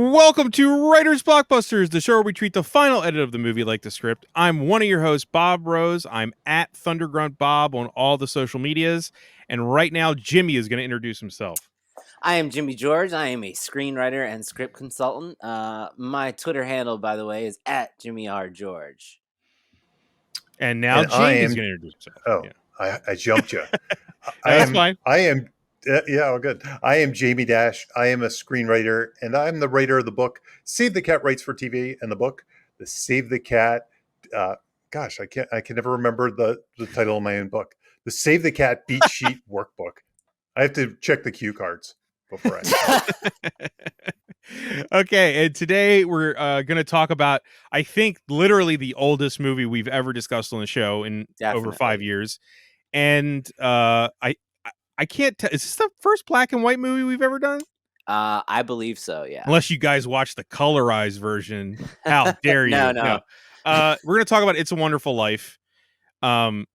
Welcome to Writers Blockbusters, the show where we treat the final edit of the movie like the script. I'm one of your hosts, Bob Rose. I'm at Thundergrunt Bob on all the social medias. And right now, Jimmy is going to introduce himself. I am Jimmy George. I am a screenwriter and script consultant. My Twitter handle, by the way, is at Jimmy R. George. And now Jamie's going to introduce himself. Oh, yeah. I jumped you. That's fine. Yeah, good. I am Jamie Dash. I am a screenwriter, and I'm the writer of the book Save the Cat Writes for TV, and the book the Save the Cat. I can never remember the title of my own book. The Save the Cat Beat Sheet Workbook. I have to check the cue cards before I. Okay, and today we're going to talk about, I think, literally the oldest movie we've ever discussed on the show in over 5 years. And I can't tell. Is this the first black and white movie we've ever done? I believe so, yeah. Unless you guys watch the colorized version. How dare you? No. We're going to talk about It's a Wonderful Life. Before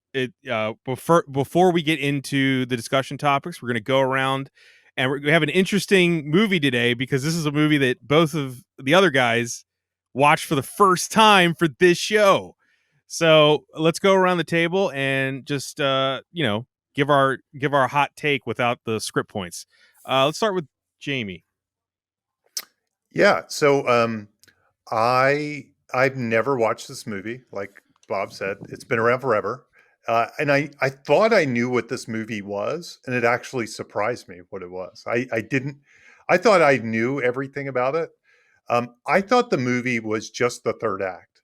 we get into the discussion topics, we're going to go around and we have an interesting movie today because this is a movie that both of the other guys watched for the first time for this show. So let's go around the table and just give our hot take without the script points. Let's start with Jamie. Yeah, so I've never watched this movie. Like Bob said, it's been around forever. And I thought I knew what this movie was, and it actually surprised me what it was. I thought I knew everything about it. I thought the movie was just the third act.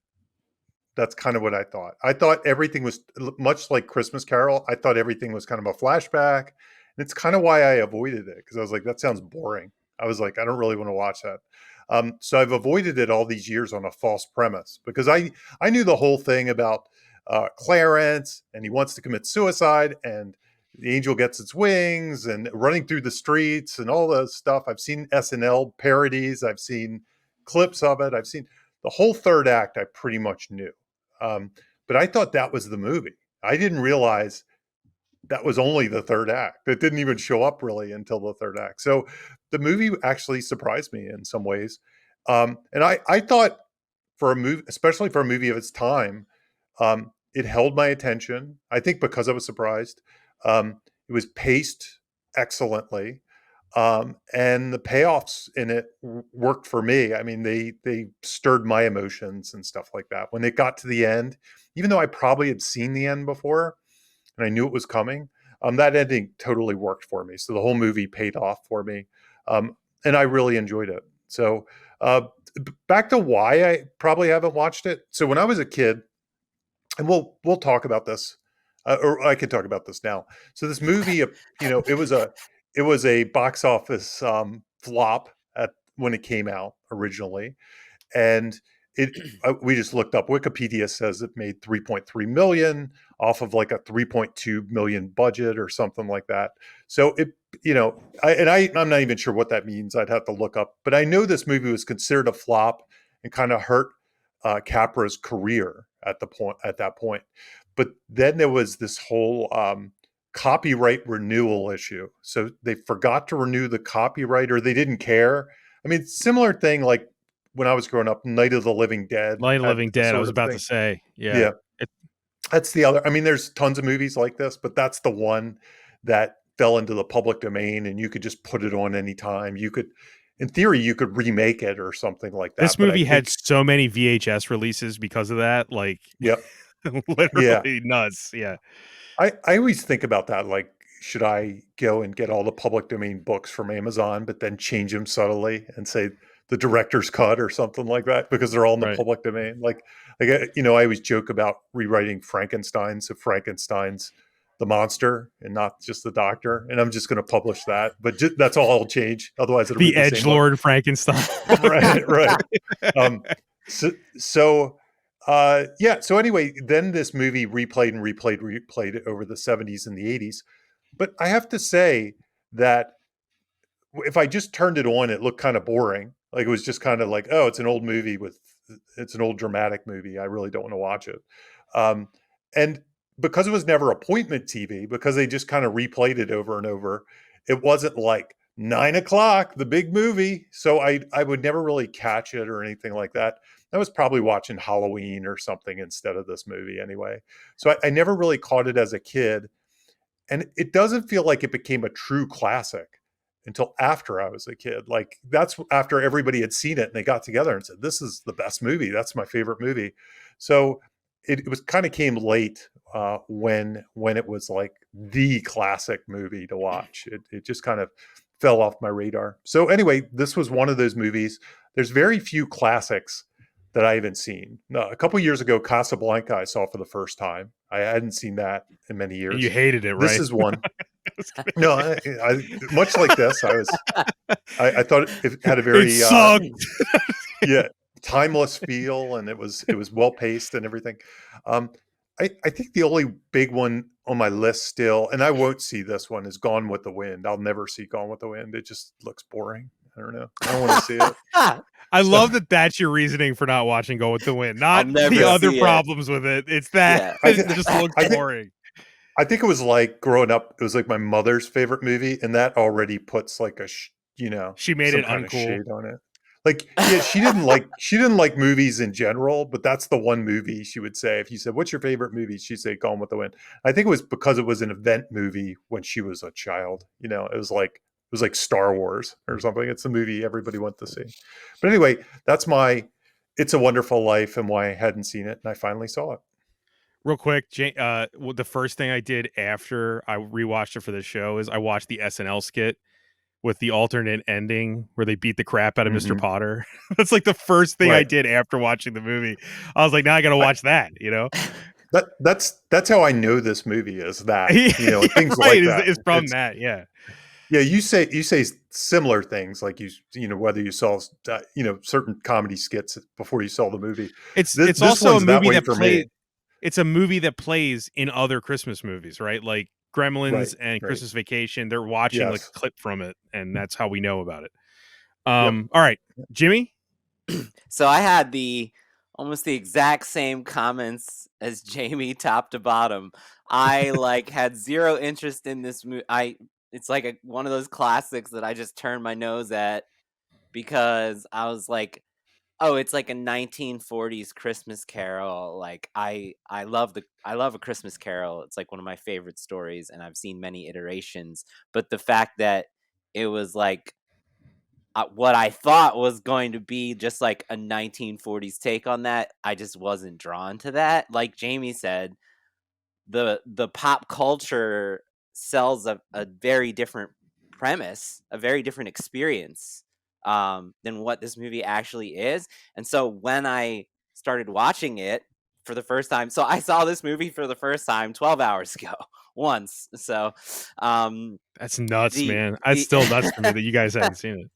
That's kind of what I thought. I thought everything was much like Christmas Carol. I thought everything was kind of a flashback. And it's kind of why I avoided it, because I was like, that sounds boring. I was like, I don't really want to watch that. So I've avoided it all these years on a false premise, because I knew the whole thing about Clarence, and he wants to commit suicide, and the angel gets its wings, and running through the streets, and all the stuff. I've seen SNL parodies. I've seen clips of it. I've seen the whole third act. I pretty much knew, but I thought that was the movie. I didn't realize that was only the third act. It didn't even show up really until the third act. So the movie actually surprised me in some ways, and I thought for a movie, especially for a movie of its time. It held my attention, I think, because I was surprised. It was paced excellently. And the payoffs in it worked for me. I mean, they stirred my emotions and stuff like that. When it got to the end, even though I probably had seen the end before and I knew it was coming, that ending totally worked for me. So the whole movie paid off for me. And I really enjoyed it. So back to why I probably haven't watched it. So when I was a kid, and we'll talk about this, or I can talk about this now. So this movie, it was a box office flop when it came out originally, and we just looked up. Wikipedia says it made 3.3 million off of like a 3.2 million budget or something like that. So I'm not even sure what that means. I'd have to look up, but I know this movie was considered a flop and kind of hurt Capra's career at that point. But then there was this whole copyright renewal issue. So they forgot to renew the copyright, or they didn't care. I mean, similar thing like when I was growing up, Night of the Living Dead. Night of the Living Dead, I was about to say. Yeah. That's the other. I mean, there's tons of movies like this, but that's the one that fell into the public domain, and you could just put it on anytime. In theory, you could remake it or something like that. This movie had so many VHS releases because of that. Like, yep. Literally nuts. Yeah. I always think about that. Like, should I go and get all the public domain books from Amazon, but then change them subtly and say the director's cut or something like that, because they're all in the public domain? Like, I always joke about rewriting Frankenstein. So Frankenstein's the monster and not just the doctor. And I'm just going to publish that, but that's all I'll change. Otherwise it'll be the edgelord Frankenstein. right. So anyway, then this movie replayed over the 70s and the 80s. But I have to say that if I just turned it on, it looked kind of boring. Like, it was just kind of like, oh, it's an old dramatic movie. I really don't want to watch it. And because it was never appointment TV, because they just kind of replayed it over and over, it wasn't like 9 o'clock, the big movie. So I would never really catch it or anything like that. I was probably watching Halloween or something instead of this movie anyway. So I never really caught it as a kid. And it doesn't feel like it became a true classic until after I was a kid. Like that's after everybody had seen it and they got together and said, "This is the best movie. That's my favorite movie." So it was kind of came late when it was like the classic movie to watch. It just kind of fell off my radar. So anyway, this was one of those movies. There's very few classics that I haven't seen. No, a couple years ago, Casablanca I saw for the first time. I hadn't seen that in many And you years. hated it, This right? is one. No, I much like this. I thought it had a It very sucked. yeah, timeless feel, and it was well paced and everything. Um, I think the only big one on my list still, and I won't see this one, is Gone with the Wind. I'll never see Gone with the Wind. It just looks boring. I don't know. I don't want to see it. I So love that that's your reasoning for not watching Go with the Wind, I'll not never the other see it. problems with it. It's that Yeah. I it think just looks I think boring. I think it was like growing up. It was like my mother's favorite movie, and that already puts like She made some it kind of uncool. shade on it. Like, yeah, she didn't like movies in general, but that's the one movie she would say if you said, "What's your favorite movie?" She'd say Gone with the Wind. I think it was because it was an event movie when she was a child. It was like Star Wars or something. It's a movie everybody went to see. But anyway, that's my It's a Wonderful Life and why I hadn't seen it, and I finally saw it. Real quick, the first thing I did after I rewatched it for the show is I watched the SNL skit with the alternate ending where they beat the crap out of Mr. Mhm. Potter. That's like the first thing I Right. did after watching the movie. I was like, now I got to I, watch that, you know? that's how I know this movie is that, Yeah, and things right. like that. Is from It's that. Yeah. Yeah, you say similar things like whether you saw certain comedy skits before you saw the movie. This, It's this also a one's that movie way that for me. it's a movie that plays in other Christmas movies, right? Like Right, Gremlins and right. Christmas Vacation. They're watching like a Yes. clip from it, and that's how we know about it. Yep. All right, Jimmy. So I had almost the exact same comments as Jamie, top to bottom. I like had zero interest in this movie. It's like one of those classics that I just turned my nose at because I was like, oh, it's like a 1940s Christmas Carol. Like I love A Christmas Carol. It's like one of my favorite stories, and I've seen many iterations. But the fact that it was like what I thought was going to be just like a 1940s take on that, I just wasn't drawn to that. Like Jamie said, the pop culture sells a very different premise, a very different experience than what this movie actually is. And so when I started watching it for the first time, so I saw this movie for the first time 12 hours ago once. So um That's nuts, the man. That's the still nuts to me that you guys hadn't seen it.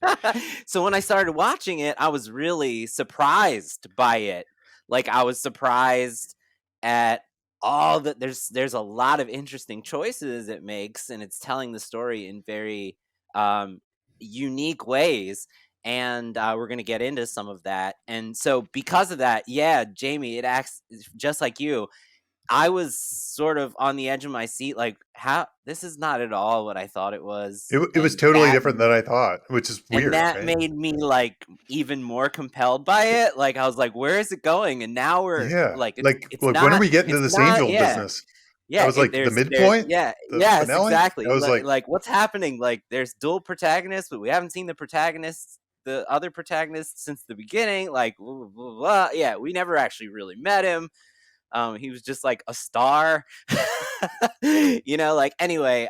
so when I started watching it, I was really surprised by it. Like I was surprised at all that there's a lot of interesting choices it makes, and it's telling the story in very um unique ways. And we're going to get into some of that. And so because of that, yeah, Jamie, it acts just like you. I was sort of on the edge of my seat, like, how this is not at all what I thought it was. It was totally different than I thought, which is And weird, that right? made me like even more compelled by it. Like I was like, where is it going? And now we're Yeah. like, Like when are we getting to this angel yeah. business? I Yeah, was like the there's midpoint, yeah, the yes, finale. I exactly. was like, Like what's happening? Like there's dual protagonists, but we haven't seen the other protagonists since the beginning. Like blah, blah, blah, blah. Yeah, we never actually really met him. He was just like a star. Like anyway,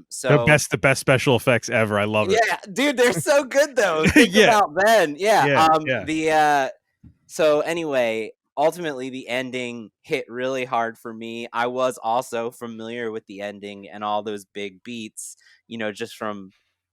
so The best special effects ever. I love it. yeah, dude, they're so good though. Think Yeah, about Ben. Yeah. yeah, yeah. So anyway, ultimately the ending hit really hard for me. I was also familiar with the ending and all those big beats, just from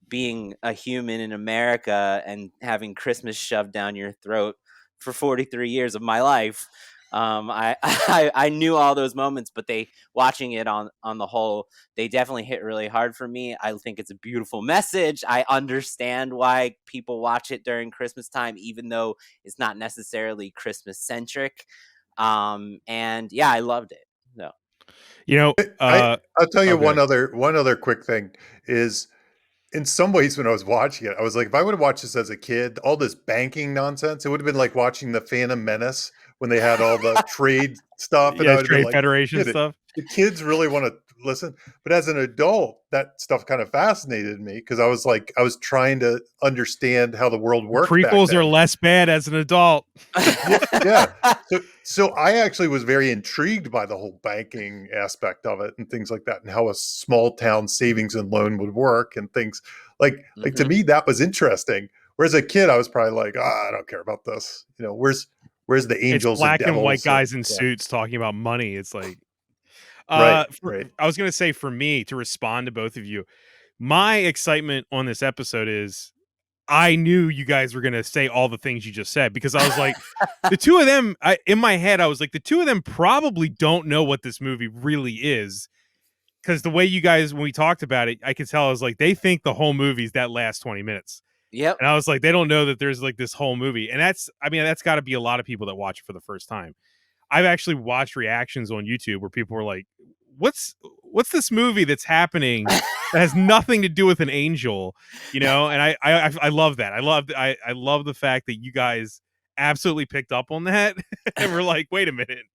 being a human in America and having Christmas shoved down your throat for 43 years of my life. I knew all those moments, but they watching it on the whole, they definitely hit really hard for me. I think it's a beautiful message. I understand why people watch it during Christmas time, even though it's not necessarily Christmas centric. And yeah, I loved it. So You know, I'll tell oh, you go ahead. one other quick thing is in some ways, when I was watching it, I was like, if I would have watched this as a kid, all this banking nonsense, it would have been like watching the Phantom Menace when they had all the trade stuff, and I Yeah, would have been Trade like, Federation shit, stuff. the kids really want to listen. But as an adult, that stuff kind of fascinated me because I was like, I was trying to understand how the world worked back Prequels are then. less bad as an adult. Yeah, yeah. So I actually was very intrigued by the whole banking aspect of it and things like that, and how a small town savings and loan would work and things like to Mhm. me that was interesting. Whereas a kid, I was probably like, I don't care about this. You know, where's the It's angels and black and white devils and guys in yeah, suits talking about money. It's like, right, for, right. I was gonna say for me to respond to both of you, my excitement on this episode is I knew you guys were gonna say all the things you just said because I was like, the two of them. In my head, I was like, the two of them probably don't know what this movie really is because the way you guys when we talked about it, I could tell I was like, they think the whole movie's that last 20 minutes. Yep. And I was like, they don't know that there's like this whole movie. And I mean, that's got to be a lot of people that watch it for the first time. I've actually watched reactions on YouTube where people were like, what's this movie that's happening that has nothing to do with an angel, you know? And I love that. I love the fact that you guys absolutely picked up on that and we're like, wait a minute,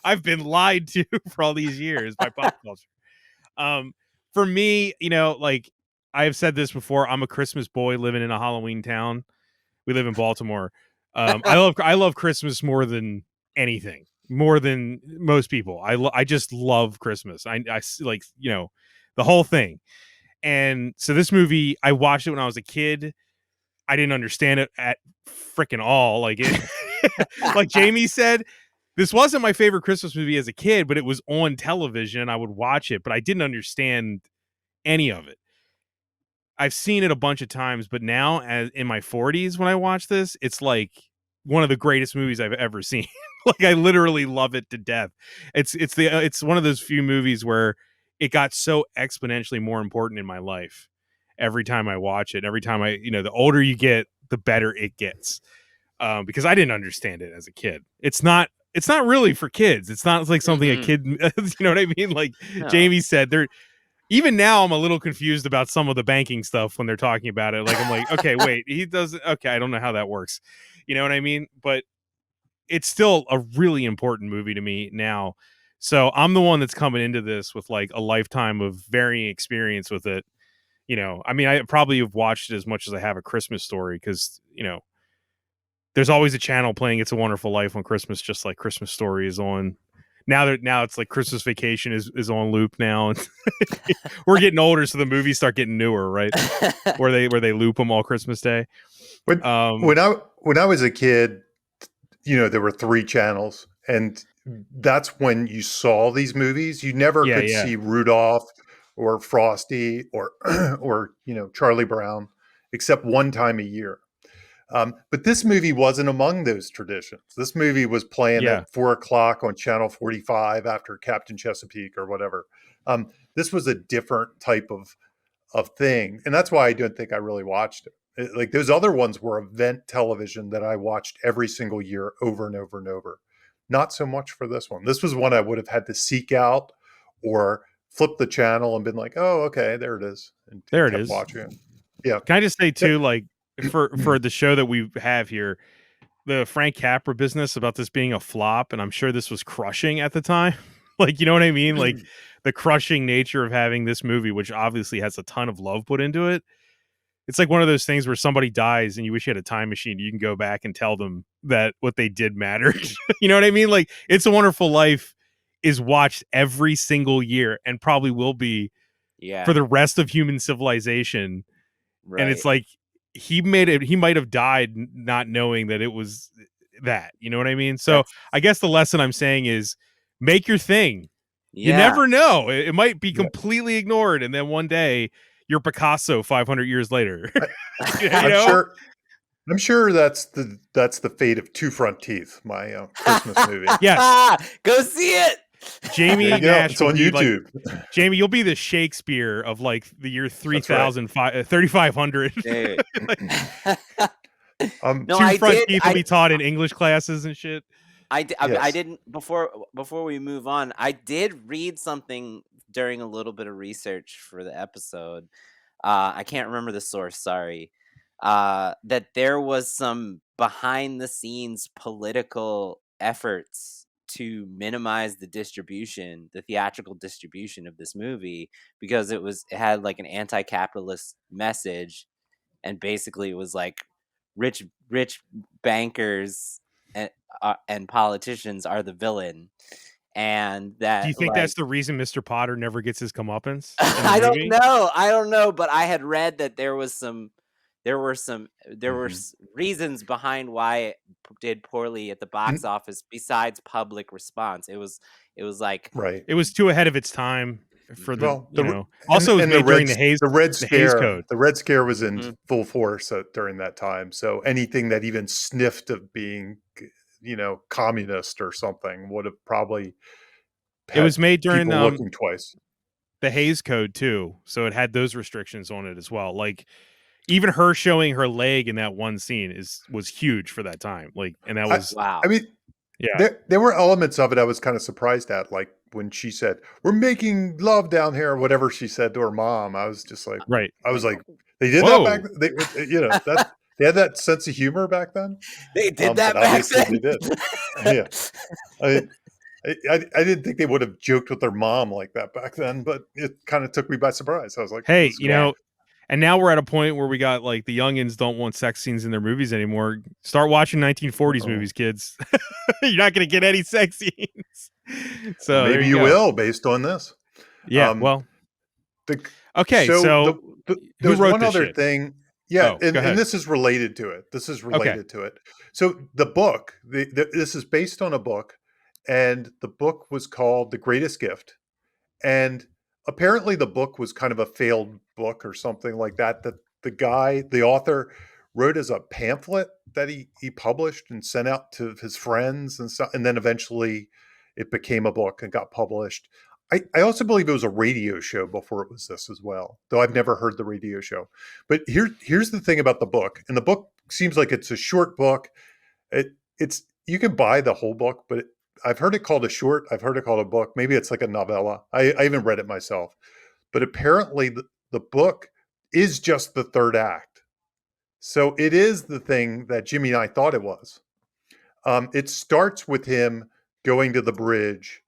I've been lied to for all these years by pop culture. Um, for me, like I've said this before, I'm a Christmas boy living in a Halloween town. We live in Baltimore. I love Christmas more than anything, more than most people. I just love Christmas. Like the whole thing. And so this movie, I watched it when I was a kid. I didn't understand it at freaking all. Like it, like Jamie said, this wasn't my favorite Christmas movie as a kid, but it was on television. I would watch it, but I didn't understand any of it. I've seen it a bunch of times, but now as in my 40s when I watch this, it's like one of the greatest movies I've ever seen. Like I literally love it to death. It's one of those few movies where it got so exponentially more important in my life every time I watch it. Every time the older you get, the better it gets. Because I didn't understand it as a kid. It's not really for kids. It's not like something a Mhm. kid, you know what I mean? Like No. Jamie said, there even now I'm a little confused about some of the banking stuff when they're talking about it. Like I'm like, okay, wait, he doesn't. Okay, I don't know how that works. You know what I mean? But it's still a really important movie to me now. So I'm the one that's coming into this with like a lifetime of varying experience with it. I mean, I probably have watched it as much as I have A Christmas Story because there's always a channel playing It's a Wonderful Life on Christmas, just like Christmas Story is on. Now it's like Christmas Vacation is on loop now. We're getting older, so the movies start getting newer, right? Where they loop them all Christmas Day. When Um, when I was a kid, there were three channels, and that's when you saw these movies. You never yeah, could yeah, see Rudolph or Frosty or or Charlie Brown, except one time a year. But this movie wasn't among those traditions. This movie was playing yeah. at 4 o'clock on Channel 45 after Captain Chesapeake or whatever. This was a different type of thing, and that's why I don't think I really watched it. Like those other ones were event television that I watched every single year over and over and over. Not so much for this one. This was one I would have had to seek out or flip the channel and been like, "Oh, okay, there it is," and There it kept is. watching it. Yeah. Can I just say too, like for the show that we have here, the Frank Capra business about this being a flop, and I'm sure this was crushing at the time. Like, you know what I mean? Like the crushing nature of having this movie, which obviously has a ton of love put into it. It's like one of those things where somebody dies and you wish you had a time machine. You can go back and tell them that what they did mattered. You know what I mean? Like It's a Wonderful Life is watched every single year and probably will be for Yeah. the rest of human civilization. And it's Right. like he might have died not knowing that it was that. You know what I mean? So That's I guess the lesson I'm saying is make your thing. You yeah. never know. It might be Yeah. completely ignored, and then one day you're Picasso 500 years later. I, you I'm know? sure. I'm sure that's the fate of Two Front Teeth, my Christmas movie. Yes. Go see it. There you Jamie go. Nash It's will on be like YouTube. Jamie. You'll be the Shakespeare of like the year That's right. 3500. Dude. No, Two I front did. teeth will be taught in English classes and shit. I Yes. didn't before we move on. I did read something during a little bit of research for the episode. I can't remember the source, sorry, that there was some behind the scenes political efforts to minimize the theatrical distribution of this movie, because it had like an anti-capitalist message, and basically it was like rich bankers and politicians are the villain, and Do you that, think like, that's the reason Mr. Potter never gets his comeuppance in the I don't movie? know. I don't know, but I had read that there were Mhm. reasons behind why it did poorly at the box And office besides public response. It was like, right. It was too ahead of its time for the, Well, the Also it was and the made during the Hays Code. Red Scare was in mhm. full force during that time. So anything that even sniffed of being, communist or something would have probably It was had made during people looking twice. the Hays Code too, so it had those restrictions on it as well. Like even her showing her leg in that one scene was huge for that time. Like, and that I was I Wow. mean, yeah, there were elements of it I was kind of surprised at, like when she said, "We're making love down here," or whatever she said to her mom. I was just like, right. I was Like, like, they did that back. Whoa. That they had that sense of humor back then. they did But that back obviously then. they did. Yeah, I, I didn't think they would have joked with their mom like that back then, but it kind of took me by surprise. I was like, Hey, "This is cool." Yeah. and now we're at a point where we got like the youngins don't want sex scenes in their movies anymore. Start watching 1940s Oh, movies, kids. You're not going to get any sex scenes. So there maybe you you go. will based on this. Yeah. Um, Well, the okay. so So who there's wrote one this other shit? thing. Yeah, Oh, go and ahead. this is related to it. This is Okay. related to it. So the book, this is based on a book, and the book was called The Greatest Gift. And apparently the book was kind of a failed book or something like that, that the author wrote as a pamphlet that he published and sent out to his friends and stuff, and then eventually it became a book and got published. I also believe it was a radio show before it was this as well, though I've never heard the radio show. But here's the thing about the book, and the book seems like it's a short book. It's you can buy the whole book, but I've heard it called a short. I've heard it called a book. Maybe it's like a novella. I even read it myself. But apparently, the book is just the third act. So it is the thing that Jimmy and I thought it was. It starts with him going to the bridge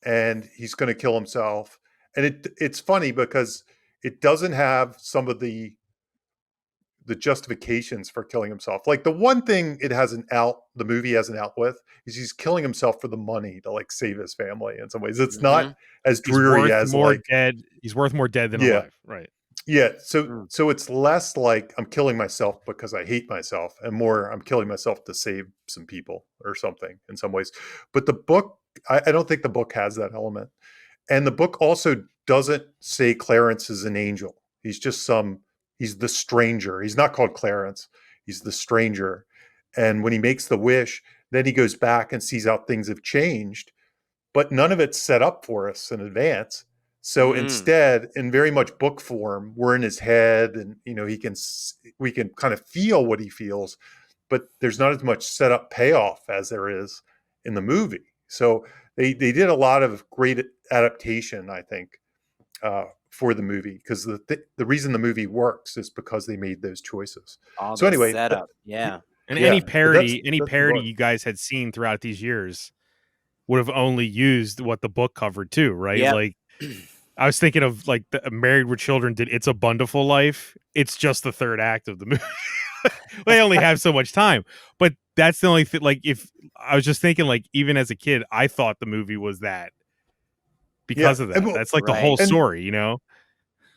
and he's going to kill himself. And it's funny because it doesn't have some of the justifications for killing himself. Like the one thing the movie has an out with is he's killing himself for the money to like save his family in some ways. It's not Mhm. as He's dreary worth as more like, dead. He's worth more dead than yeah, alive. Right. yeah. So Mm. so it's less like I'm killing myself because I hate myself and more I'm killing myself to save some people or something in some ways. But the book, I don't think the book has that element. And the book also doesn't say Clarence is an angel. He's the stranger. He's not called Clarence. He's the stranger. And when he makes the wish, then he goes back and sees how things have changed, but none of it's set up for us in advance. So Mm. instead, in very much book form, we're in his head and we can kind of feel what he feels, but there's not as much setup payoff as there is in the movie. So they did a lot of great adaptation, I think, for the movie because the reason the movie works is because they made those choices. All So the anyway, setup. Yeah. And yeah, but any that's the parody book. you guys had seen throughout these years would have only used what the book covered too, right? Yep. Like I was thinking of like the Married with Children did It's a Bundiful Life. It's just the third act of the movie. They only have so much time. But that's the only thing. Like if I was just thinking, like, even as a kid, I thought the movie was that Yeah, because of and that. well, That's like the whole Right. story, you know?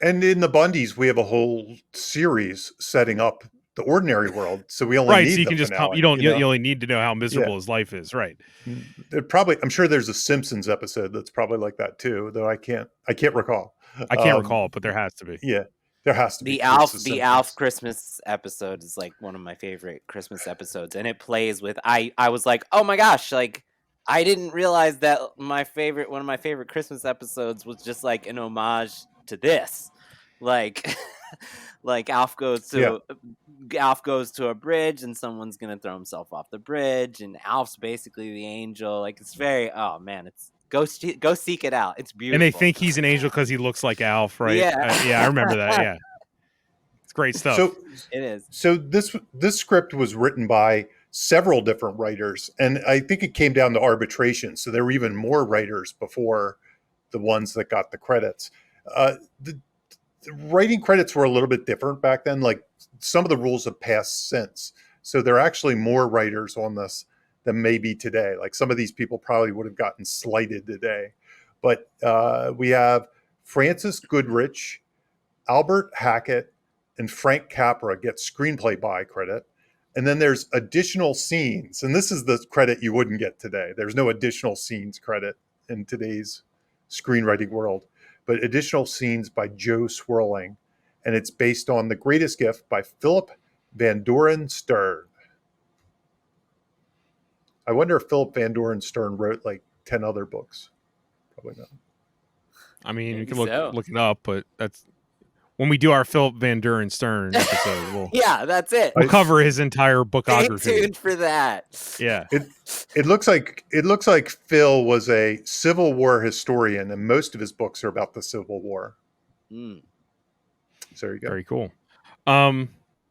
and in the Bundys, we have a whole series setting up the ordinary world, so we only Right. So need you the can just finale. you only need to know how Yeah. miserable his life is, right? I'm sure there's a Simpsons episode that's probably like that too, though I can't recall. I can't recall it, but there has to be. Yeah, there has to be The because it's Alf the the Alf Simpsons. Christmas episode is like one of my favorite Christmas episodes, and it plays with I was like, "Oh my gosh, like I didn't realize that one of my favorite Christmas episodes was just like an homage to this." Like like Yeah, Alf goes to a bridge and someone's going to throw himself off the bridge and Alf's basically the angel. Like it's very oh man, it's go seek it out. It's And they beautiful. think he's an angel because he looks like Alf, right? Yeah. Yeah, I remember that. Yeah. great stuff. So It is. so this script was written by several different writers, and I think it came down to arbitration. So there were even more writers before the ones that got the credits. The writing credits were a little bit different back then. Like some of the rules have passed since. So there are actually more writers on this than maybe today. Like some of these people probably would have gotten slighted today. But we have Francis Goodrich, Albert Hackett, and Frank Capra get screenplay by credit. And then there's additional scenes. And this is the credit you wouldn't get today. There's no additional scenes credit in today's screenwriting world, but additional scenes by Joe Swirling. And it's based on The Greatest Gift by Philip Van Doren Stern. I wonder if Philip Van Doren Stern wrote like 10 other books. Probably not. I mean, you Maybe can so. look it up, but that's when we do our Philip Van Doren Stern episode. Yeah, that's it. We'll cover his entire Stay bookography. tuned for that. Yeah. It looks like Phil was a Civil War historian, and most of his books are about the Civil War. Mm. So there you go. Very cool.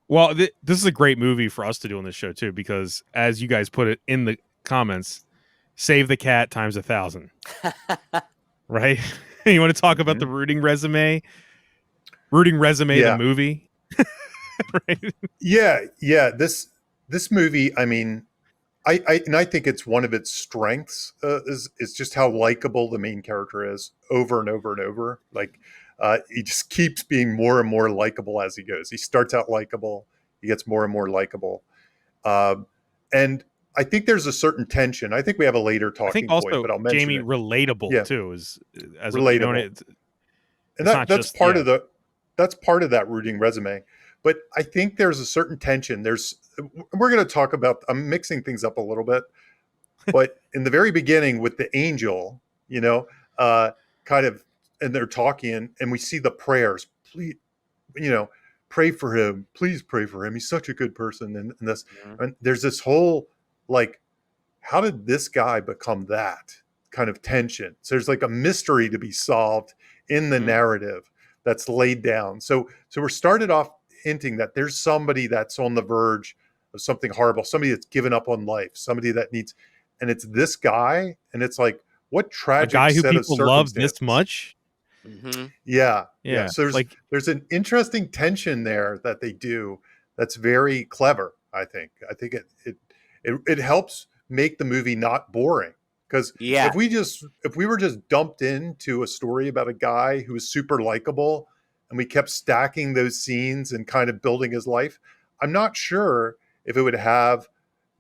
Well, this is a great movie for us to do on this show too, because as you guys put it in the comments, save the cat times 1,000. Right? You want to talk about the rooting resume, Yeah. the movie? Right? Yeah. This movie, I mean, I think it's one of its strengths is just how likable the main character is over and over and over. Like he just keeps being more and more likable as he goes. He starts out likable, he gets more and more likable, and I think there's a certain tension. I think we have a later I think talking also point, but I'll mention Jamie it. relatable too is as Relatable. And that's just, part of that's part of that rooting resume. But I think there's a certain tension. We're going to talk about, I'm mixing things up a little bit, but in the very beginning with the angel, kind of, and they're talking and we see the prayers, please, pray for him, please pray for him. He's such a good person. And this, and there's this whole, like, how did this guy become that kind of tension? So there's like a mystery to be solved in the narrative that's laid down. So we're started off hinting that there's somebody that's on the verge of something horrible, somebody that's given up on life, somebody that needs, and it's this guy, and it's like, what tragic a guy who set of people love circumstances. this much. Mm-hmm. Yeah. So there's an interesting tension there that they do that's very clever. I think it helps make the movie not boring, because if we were just dumped into a story about a guy who was super likable and we kept stacking those scenes and kind of building his life, I'm not sure if it would have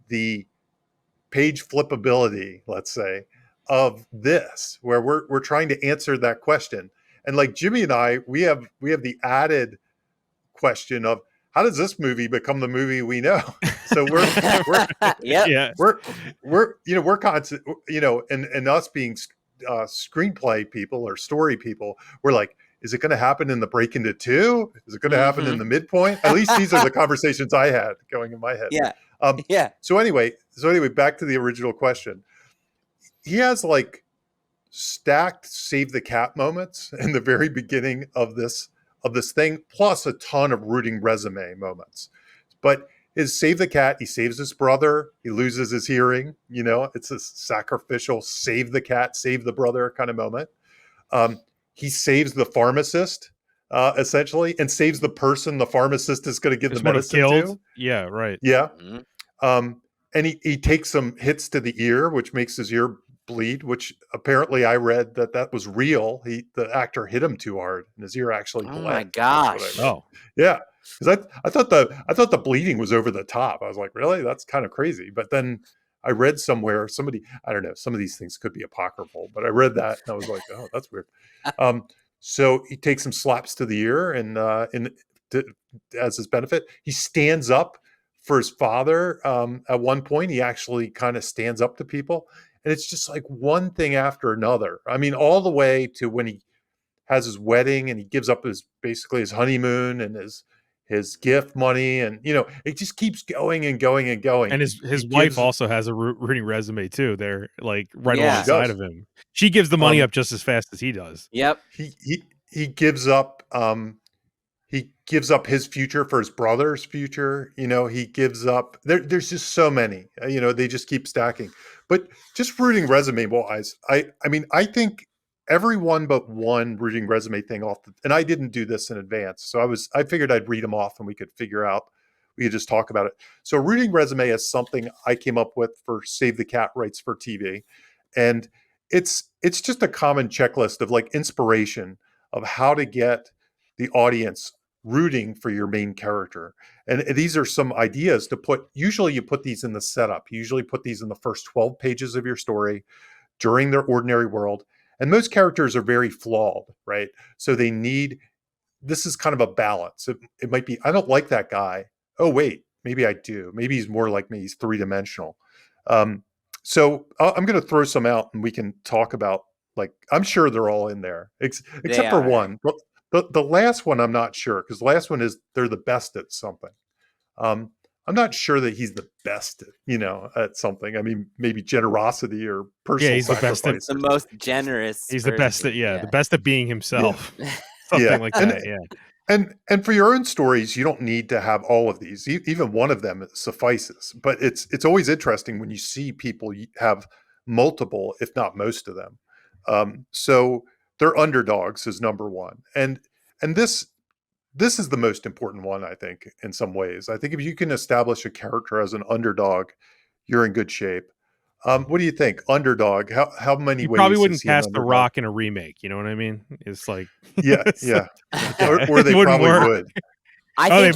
the page flippability, let's say, of this, where we're trying to answer that question. And like Jimmy and I, we have the added question of, how does this movie become the movie we know? So we're constant, and us being screenplay people or story people, we're like, is it going to happen in the break into two? Is it going to happen in the midpoint? At least these are the conversations I had going in my head. So anyway, back to the original question. He has like stacked save the cat moments in the very beginning of this thing, plus a ton of rooting resume moments. But his save the cat, he saves his brother, he loses his hearing, it's a sacrificial save the cat, save the brother kind of moment. He saves the pharmacist, essentially, and saves the person the pharmacist is going to give the medicine to. Yeah, right. Yeah. And he takes some hits to the ear, which makes his ear bleed, which apparently I read that was real. The actor hit him too hard and his ear actually bled. Oh my gosh. Oh yeah. Because I thought the bleeding was over the top. I was like, really? That's kind of crazy. But then I read somewhere, I don't know, some of these things could be apocryphal, but I read that and I was like, oh, that's weird. So he takes some slaps to the ear and as his benefit, he stands up for his father. At one point, he actually kind of stands up to people. And it's just like one thing after another. I mean, all the way to when he has his wedding and he gives up basically his honeymoon and his gift money. And, it just keeps going and going and going. And his wife also has a rooting resume too. They're like right alongside of him. She gives the money up just as fast as he does. Yep. He gives up he gives up his future for his brother's future. He gives up. There's just so many. They just keep stacking. But just rooting resume wise, I mean, I think everyone but one rooting resume thing and I didn't do this in advance, so I figured I'd read them off and we could just talk about it. So rooting resume is something I came up with for Save the Cat Writes for TV, and it's just a common checklist of like inspiration of how to get the audience rooting for your main character. And these are some ideas to put. Usually you put these in the setup. You usually put these in the first 12 pages of your story during their ordinary world. And most characters are very flawed, right? So this is kind of a balance. It might be, I don't like that guy. Oh, wait, maybe I do. Maybe he's more like me. He's three-dimensional. So I'm going to throw some out and we can talk about, like, I'm sure they're all in there, except for one. The last one, I'm not sure, because the last one is they're the best at something. I'm not sure that he's the best at something. I mean, maybe generosity or personal he's the best sacrifice. The most generous. He's the best at the best at being himself. Yeah. Something like that. And for your own stories, you don't need to have all of these. Even one of them suffices. But it's always interesting when you see people have multiple, if not most of them. So they're underdogs is number one, and this is the most important one, I think, in some ways. I think if you can establish a character as an underdog, you're in good shape. What do you think? Underdog. How many you ways probably wouldn't is he an cast The underdog? Rock in a remake. You know what I mean? It's like Yeah. Or It they wouldn't probably work. would. I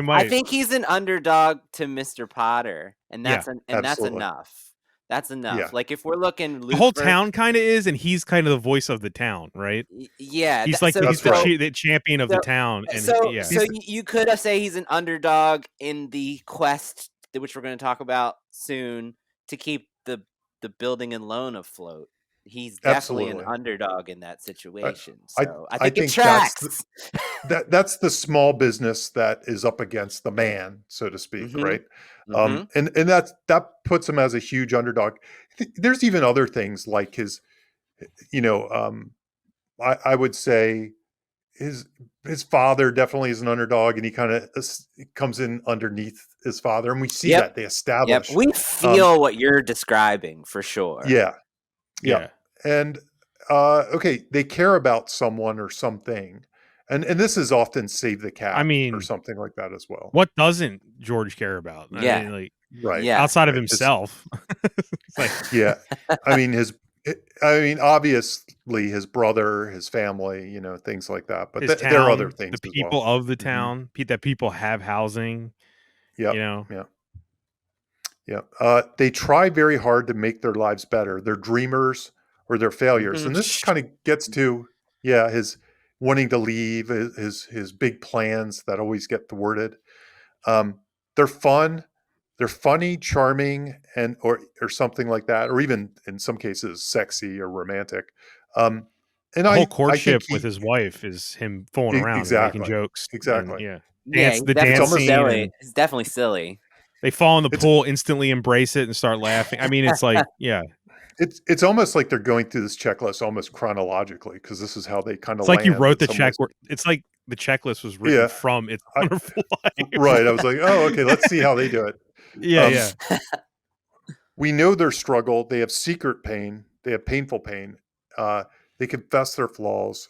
might. think he's an underdog to Mr. Potter, and that's that's absolutely. enough. That's enough. Yeah. Like if we're looking, The whole town kind of is, and he's kind of the voice of the town, right? Yeah, He's like he's the champion of the town, and so you could say he's an underdog in the quest, which we're going to talk about soon, to keep the building and loan afloat. He's definitely an underdog in that situation. So I think it tracks. That's the small business that is up against the man, so to speak, right? And that puts him as a huge underdog. There's even other things like his, I would say his father definitely is an underdog, and he kind of comes in underneath his father, and we see that they establish. We feel what you're describing for sure. Yeah. And okay, they care about someone or something, and this is often Save the Cat, or something like that as well. What doesn't George care about? I mean, like, right? Outside of himself, I mean, obviously his brother, his family, things like that. But there are other things. The people of the town, that people have housing. Yeah. They try very hard to make their lives better. They're dreamers or they're failures, and this kind of gets to his wanting to leave, his big plans that always get thwarted. They're fun, they're funny, charming, and or something like that, or even in some cases sexy or romantic. And the whole courtship with his wife is him fooling around and making jokes. Exactly. And, the dance scene. It's definitely silly. They fall in the pool, instantly embrace it, and start laughing. I mean, it's like, it's almost like they're going through this checklist almost chronologically, because this is how they kind of. It's like you wrote the check. It's like the checklist was written from It's Wonderful Life. Right. I was like, oh, okay, let's see how they do it. We know their struggle. They have secret pain. They have painful pain. They confess their flaws,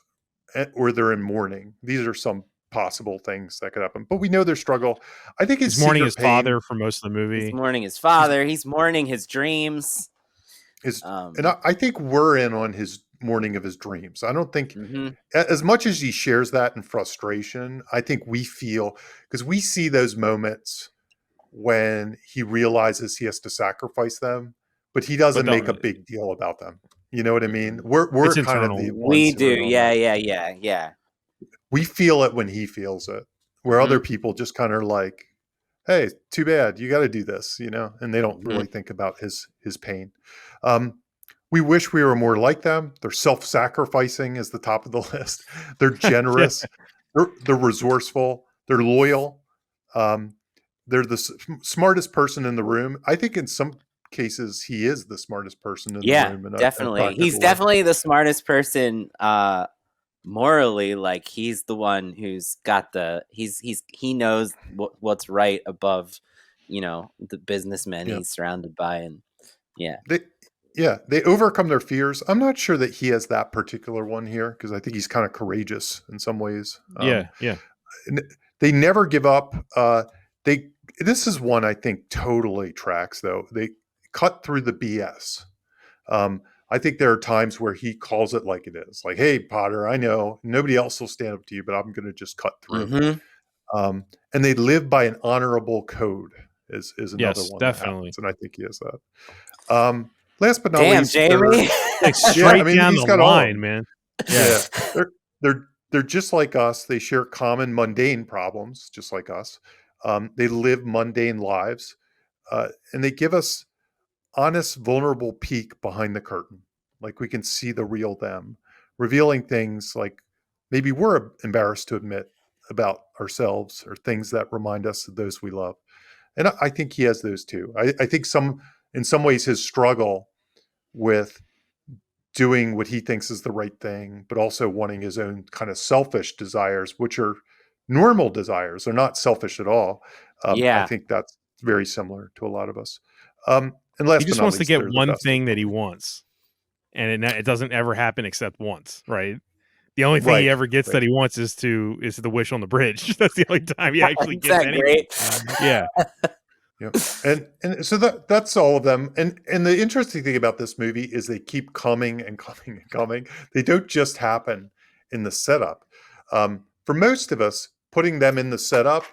or they're in mourning. These are some possible things that could happen, but we know their struggle. I think he's mourning his father for most of the movie. He's mourning his father. He's mourning his dreams. And I think we're in on his mourning of his dreams. I don't think as much as he shares that in frustration, I think we feel, because we see those moments when he realizes he has to sacrifice them, but he doesn't make a big deal about them. You know what I mean? We're kind of the ones we do. Yeah. We feel it when he feels it, where other people just kind of like, hey, too bad, you got to do this, and they don't really think about his pain. We wish we were more like them. They're self-sacrificing is the top of the list. They're generous. They're resourceful. They're loyal. They're the smartest person in the room. I think in some cases he is the smartest person in the room. Definitely. He's definitely the smartest person morally, like, he's the one who's got he knows what's right above, the businessmen Yeah. he's surrounded by, and yeah. They overcome their fears. I'm not sure that he has that particular one here because I think he's kind of courageous in some ways. Yeah, yeah. They never give up. They This is one I think totally tracks though. They cut through the BS. Um, I think there are times where he calls it like it is. Like, hey, Potter, I know nobody else will stand up to you, but I'm going to just cut through. Mm-hmm. And they live by an honorable code is another Yes, one that definitely. happens. And I think he has that. Last but not Damn, least, Jamie. Like yeah, I straight mean, down he's the got all of line, them. man. Yeah, they're just like us. They share common mundane problems, just like us. They live mundane lives, and they give us honest, vulnerable peek behind the curtain. Like we can see the real them, revealing things like maybe we're embarrassed to admit about ourselves or things that remind us of those we love. And I think he has those too. I think in some ways, his struggle with doing what he thinks is the right thing, but also wanting his own kind of selfish desires, which are normal desires. They're not selfish at all. I Yeah. think that's very similar to a lot of us. And He last but just not wants to least, get they're the one best of thing that he them. wants, and it doesn't ever happen except once, right? The only thing he Right, ever gets right. that he wants is the wish on the bridge. That's the only time he actually Isn't gets that anything. great? Yeah. Yep. And so that's all of them. And the interesting thing about this movie is they keep coming and coming and coming. They don't just happen in the setup. For most of us, putting them in the setup,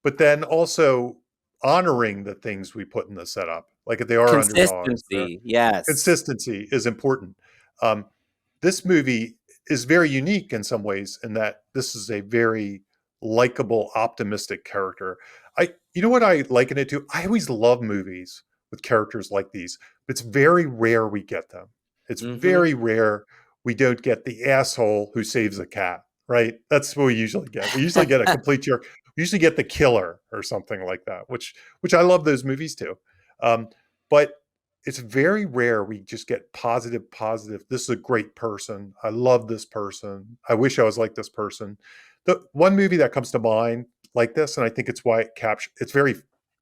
but then also honoring the things we put in the setup, like if they are underdogs, their Consistency. Yes. consistency is important. Um, this movie is very unique in some ways in that this is a very likable, optimistic character. You know what I liken it to? I always love movies with characters like these, but it's very rare we get them. It's Mm-hmm. very rare we don't get the asshole who saves a cat, right? That's what we usually get. We usually get a complete jerk. We usually get the killer or something like that, which I love those movies too. But it's very rare we just get positive. This is a great person. I love this person. I wish I was like this person. The one movie that comes to mind like this, and I think it's why it's very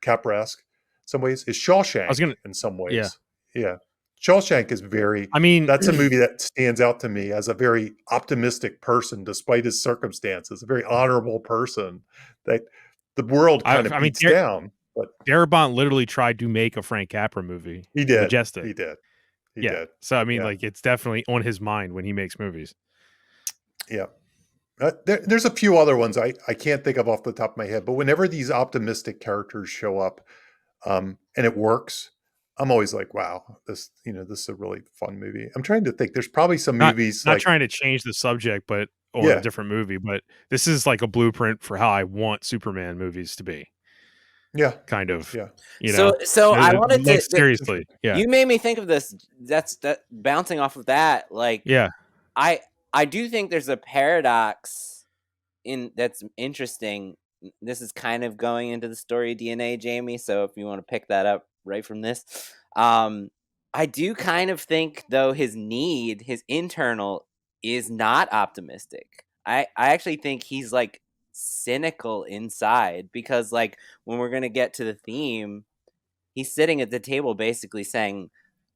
Capra-esque in some ways, is I was Shawshank gonna. in some Yeah. ways. Yeah. Shawshank is very, I mean, that's a movie that stands out to me as a very optimistic person despite his circumstances, a very honorable person that the world kind of I mean, beats down. But Darabont literally tried to make a Frank Capra movie, he The did. Majestic. He did. He Yeah. did. So I mean, Yeah. like, it's definitely on his mind when he makes movies. Yeah. There's a few other ones I can't think of off the top of my head, but whenever these optimistic characters show up, and it works, I'm always like, wow, this is a really fun movie. I'm trying to think. There's probably some Not movies not like, trying to change the subject, but on a yeah, different movie. But this is like a blueprint for how I want Superman movies to be. yeah, Kind of, yeah. you So know, so I wanted like to seriously, yeah, you made me think of this. That bouncing off of that, like, yeah. I I do think there's a paradox in that's interesting. This is kind of going into the story DNA, Jamie. So if you want to pick that up right from this, um, I do kind of think though his internal, is not optimistic. I actually think he's like cynical inside, because like when we're gonna get to the theme, he's sitting at the table basically saying,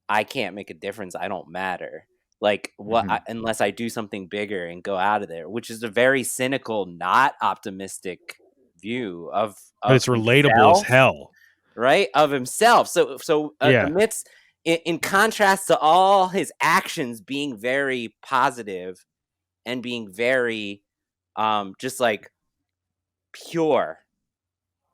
I can't make a difference. I don't matter. Like Mhm. unless I do something bigger and go out of there, which is a very cynical, not optimistic view But of it's relatable as himself, hell. right? Of himself. Yeah, Amidst, in contrast to all his actions being very positive and being very just like pure,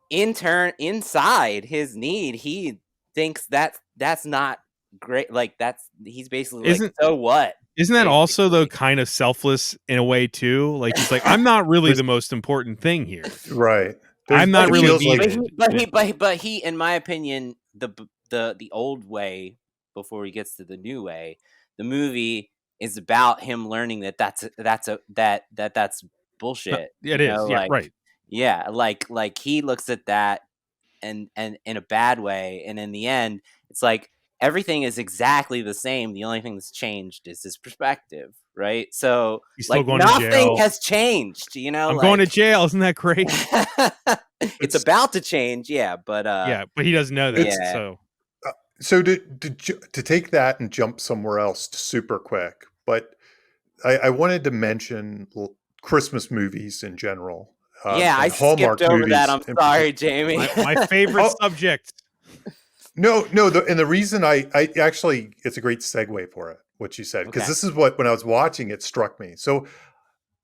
inside his need, he thinks that's not great. Like he's basically like, isn't so what, isn't that also though basically. kind of selfless in a way too? Like he's like, I'm not really There's the most important thing here. right. I'm But not It really he, feels like, needed. Yeah. but he, in my opinion, the old way before he gets to the new way, the movie is about him learning that that's No, bullshit. it is. Yeah, Like, right. yeah, like he looks at that and in a bad way, and in the end, it's like everything is exactly the same. The only thing that's changed is his perspective, right? So He's still like going to nothing jail. has changed, you know. I'm like, going to jail. Isn't that great? it's about to change, yeah, but Yeah, but he doesn't know that. yeah. So So to take that and jump somewhere else super quick, but I wanted to mention Christmas movies in general, Yeah, I and skipped Hallmark over that. movies I'm in sorry, particular. Jamie. my favorite Oh subject. no, no, and the reason I actually it's a great segue for it what you said because Okay. this is what when I was watching it struck me. So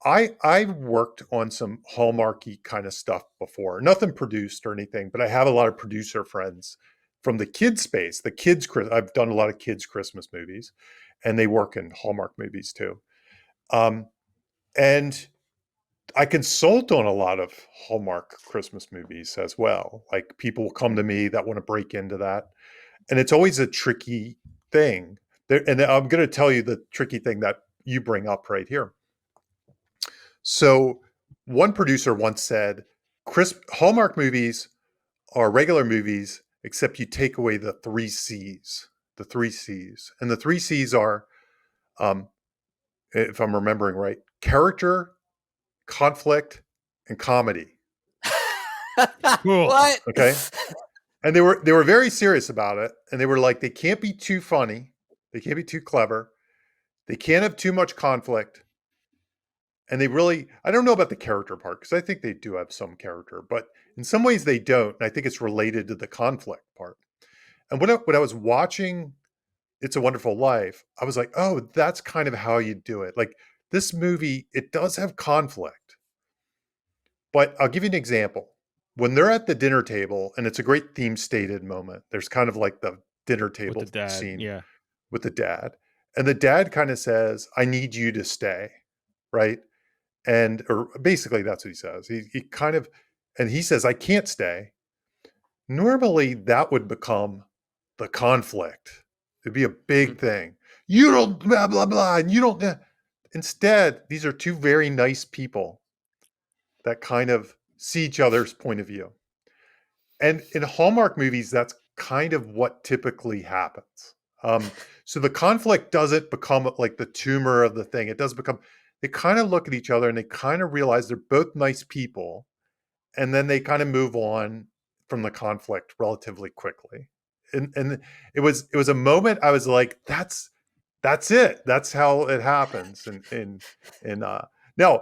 I worked on some Hallmarky kind of stuff before. Nothing produced or anything, but I have a lot of producer friends from the kids space. I've done a lot of kids Christmas movies, and they work in Hallmark movies too. Um, and I consult on a lot of Hallmark Christmas movies as well. Like people will come to me that want to break into that, and it's always a tricky thing. And I'm going to tell you the tricky thing that you bring up right here. So, one producer once said, Hallmark movies are regular movies, except you take away the three C's. The three C's. And the three C's are, um, if I'm remembering right, character, conflict, and comedy. Cool. What? Okay. And they were very serious about it. And they were like, they can't be too funny. They can't be too clever. They can't have too much conflict. And they really, I don't know about the character part because I think they do have some character, but in some ways they don't. And I think it's related to the conflict part. And when I was watching It's a Wonderful Life, I was like, oh, that's kind of how you do it. Like this movie, it does have conflict, but I'll give you an example. When they're at the dinner table, and it's a great theme stated moment, there's kind of like the dinner With the table dad. scene Yeah. with the dad. And the dad kind of says, I need you to stay, right? And or basically that's what he says. He kind of and he says, I can't stay. Normally that would become the conflict. It'd be a big thing. You don't blah blah blah, and you don't. Instead, these are two very nice people that kind of see each other's point of view. And in Hallmark movies, that's kind of what typically happens. So the conflict doesn't become like the tumor of the thing. It does become, they kind of look at each other and they kind of realize they're both nice people. And then they kind of move on from the conflict relatively quickly. And it was a moment I was like, that's it. That's how it happens. And now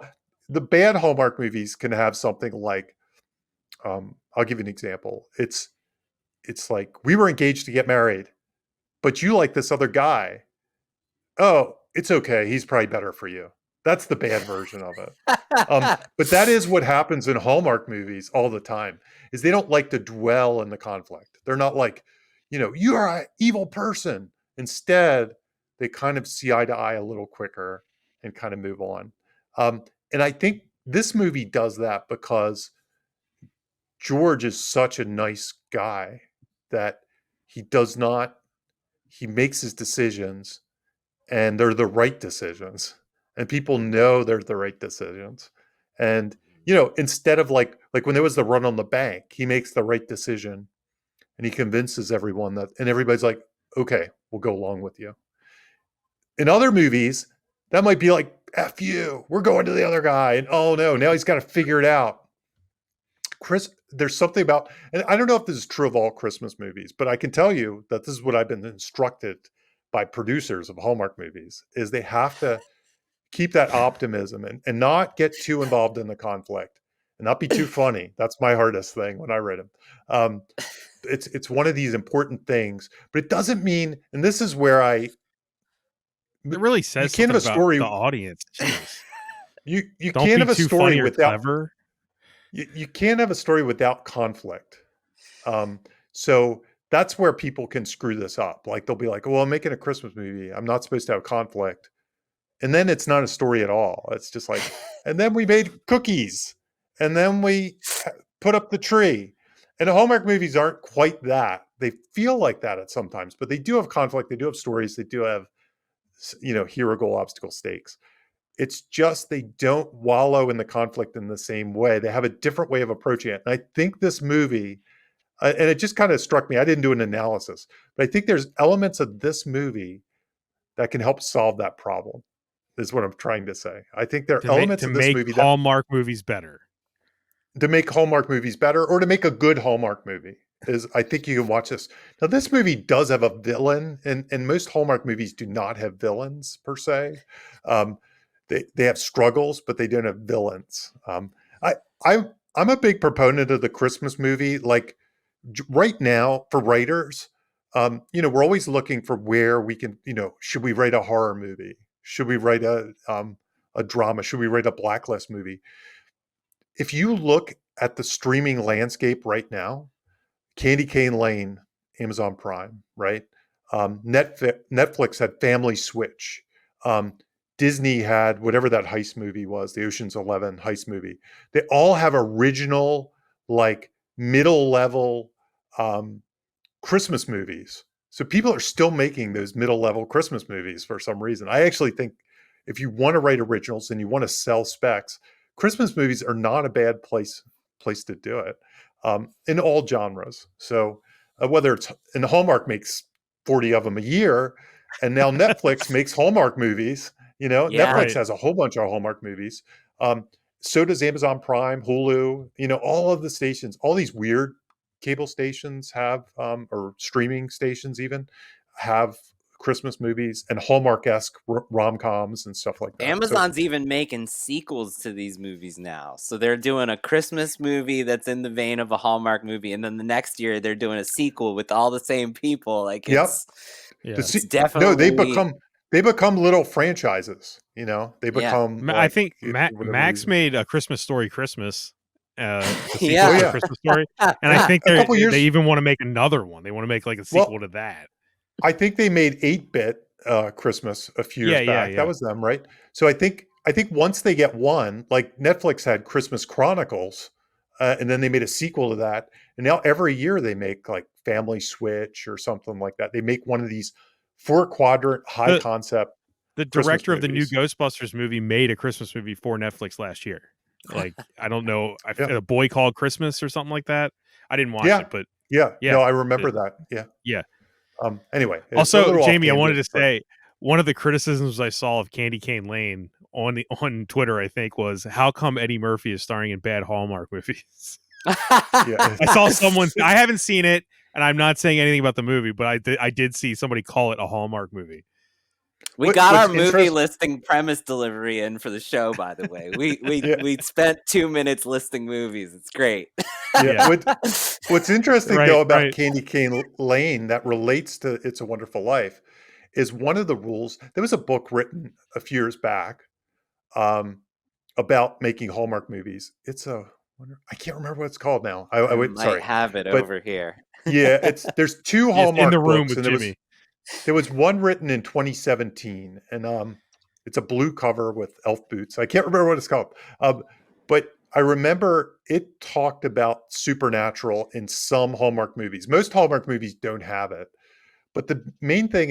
the bad Hallmark movies can have something like, I'll give you an example. It's like we were engaged to get married, but you like this other guy. Oh, it's okay. He's probably better for you. That's the bad version of it. But that is what happens in Hallmark movies all the time. Is they don't like to dwell in the conflict. They're not like, you are an evil person. Instead, they kind of see eye to eye a little quicker and kind of move on. And I think this movie does that because George is such a nice guy that he does not, he makes his decisions and they're the right decisions. And people know they're the right decisions. And, instead of like when there was the run on the bank, he makes the right decision and he convinces everyone that, and everybody's like, okay, we'll go along with you. In other movies, that might be like, F you, we're going to the other guy. And oh no, now he's got to figure it out. There's something about, and I don't know if this is true of all Christmas movies, but I can tell you that this is what I've been instructed by producers of Hallmark movies is they have to keep that optimism and not get too involved in the conflict and not be too funny. That's my hardest thing when I read them. It's one of these important things, but it doesn't mean, and this is where It really you says can't have something a about story. the audience. Jeez. You Don't can't be have a too story funny or without clever. you can't have a story without conflict. So that's where people can screw this up. Like they'll be like, well, I'm making a Christmas movie. I'm not supposed to have conflict. And then it's not a story at all. It's just like, and then we made cookies and then we put up the tree. And the Hallmark movies aren't quite that. They feel like that at sometimes, but they do have conflict. They do have stories. They do have, hero goal, obstacle stakes. It's just they don't wallow in the conflict in the same way. They have a different way of approaching it. And I think this movie, and it just kind of struck me, I didn't do an analysis, but I think there's elements of this movie that can help solve that problem. is what I'm trying to say. I think there are to make elements to of this make movie that Hallmark movies better. to make Hallmark movies better, or to make a good Hallmark movie, is I think you can watch this. Now, this movie does have a villain, and most Hallmark movies do not have villains per se. Um, they have struggles, but they don't have villains. I I'm a big proponent of the Christmas movie. Like right now, for writers, we're always looking for where we can. Should we write a horror movie? Should we write a drama? Should we write a blacklist movie? If you look at the streaming landscape right now, Candy Cane Lane, Amazon Prime, right? Netflix had Family Switch. Disney had whatever that heist movie was, the Ocean's 11 heist movie. They all have original, like middle level Christmas movies. So people are still making those middle level Christmas movies for some reason. I actually think if you want to write originals and you want to sell specs, Christmas movies are not a bad place to do it, in all genres. So whether it's and Hallmark makes 40 of them a year, and now Netflix makes Hallmark movies. Yeah. Netflix Right. has a whole bunch of Hallmark movies. So does Amazon Prime, Hulu. All of the stations, all these weird cable stations have, or streaming stations even have Christmas movies and Hallmark-esque rom-coms and stuff like that. So Amazon's even making sequels to these movies now. So they're doing a Christmas movie that's in the vein of a Hallmark movie, and then the next year they're doing a sequel with all the same people. Like yep. Yeah. it's No, definitely they become little franchises. They yeah. become I like, think for whatever Max reason. made A Christmas Story Christmas, the Oh sequel Yeah. to A yeah, Christmas Story, and I and think a couple they years. even want to make another one. They want to make like a sequel Well, to that. I think they made 8-bit Christmas a few Yeah, years yeah, back. That yeah. was them, right? So I think once they get one, like Netflix had Christmas Chronicles, and then they made a sequel to that, and now every year they make like Family Switch or something like that. They make one of these 4-quadrant high The concept the Christmas director of the new movies. Ghostbusters movie made a Christmas movie for Netflix last year. Like I don't know, Yeah, A Boy Called Christmas or something like that. I didn't watch yeah, it, but yeah. yeah, No, I the- remember that. Yeah. yeah. Anyway, it's a Also, little off Jamie, I wanted tangent, to but say one of the criticisms I saw of Candy Cane Lane on Twitter, I think, was how come Eddie Murphy is starring in bad Hallmark movies? yeah, I saw someone. I haven't seen it, and I'm not saying anything about the movie, but I did see somebody call it a Hallmark movie. We got our what's movie interesting? listing premise delivery in for the show, by the way. We Yeah, we spent 2 minutes listing movies. It's great. yeah. Yeah, What's interesting right, though about right. Candy Cane Lane that relates to It's a Wonderful Life is one of the rules. There was a book written a few years back, um, about making Hallmark movies. I can't remember what it's called now. I I wait, might sorry, have it but over here. yeah, there's two Yes, in the Hallmark room books, with and Jimmy. there was one written in 2017, and it's a blue cover with elf boots. I can't remember what it's called, but I remember it talked about supernatural in some Hallmark movies. Most Hallmark movies don't have it, but the main thing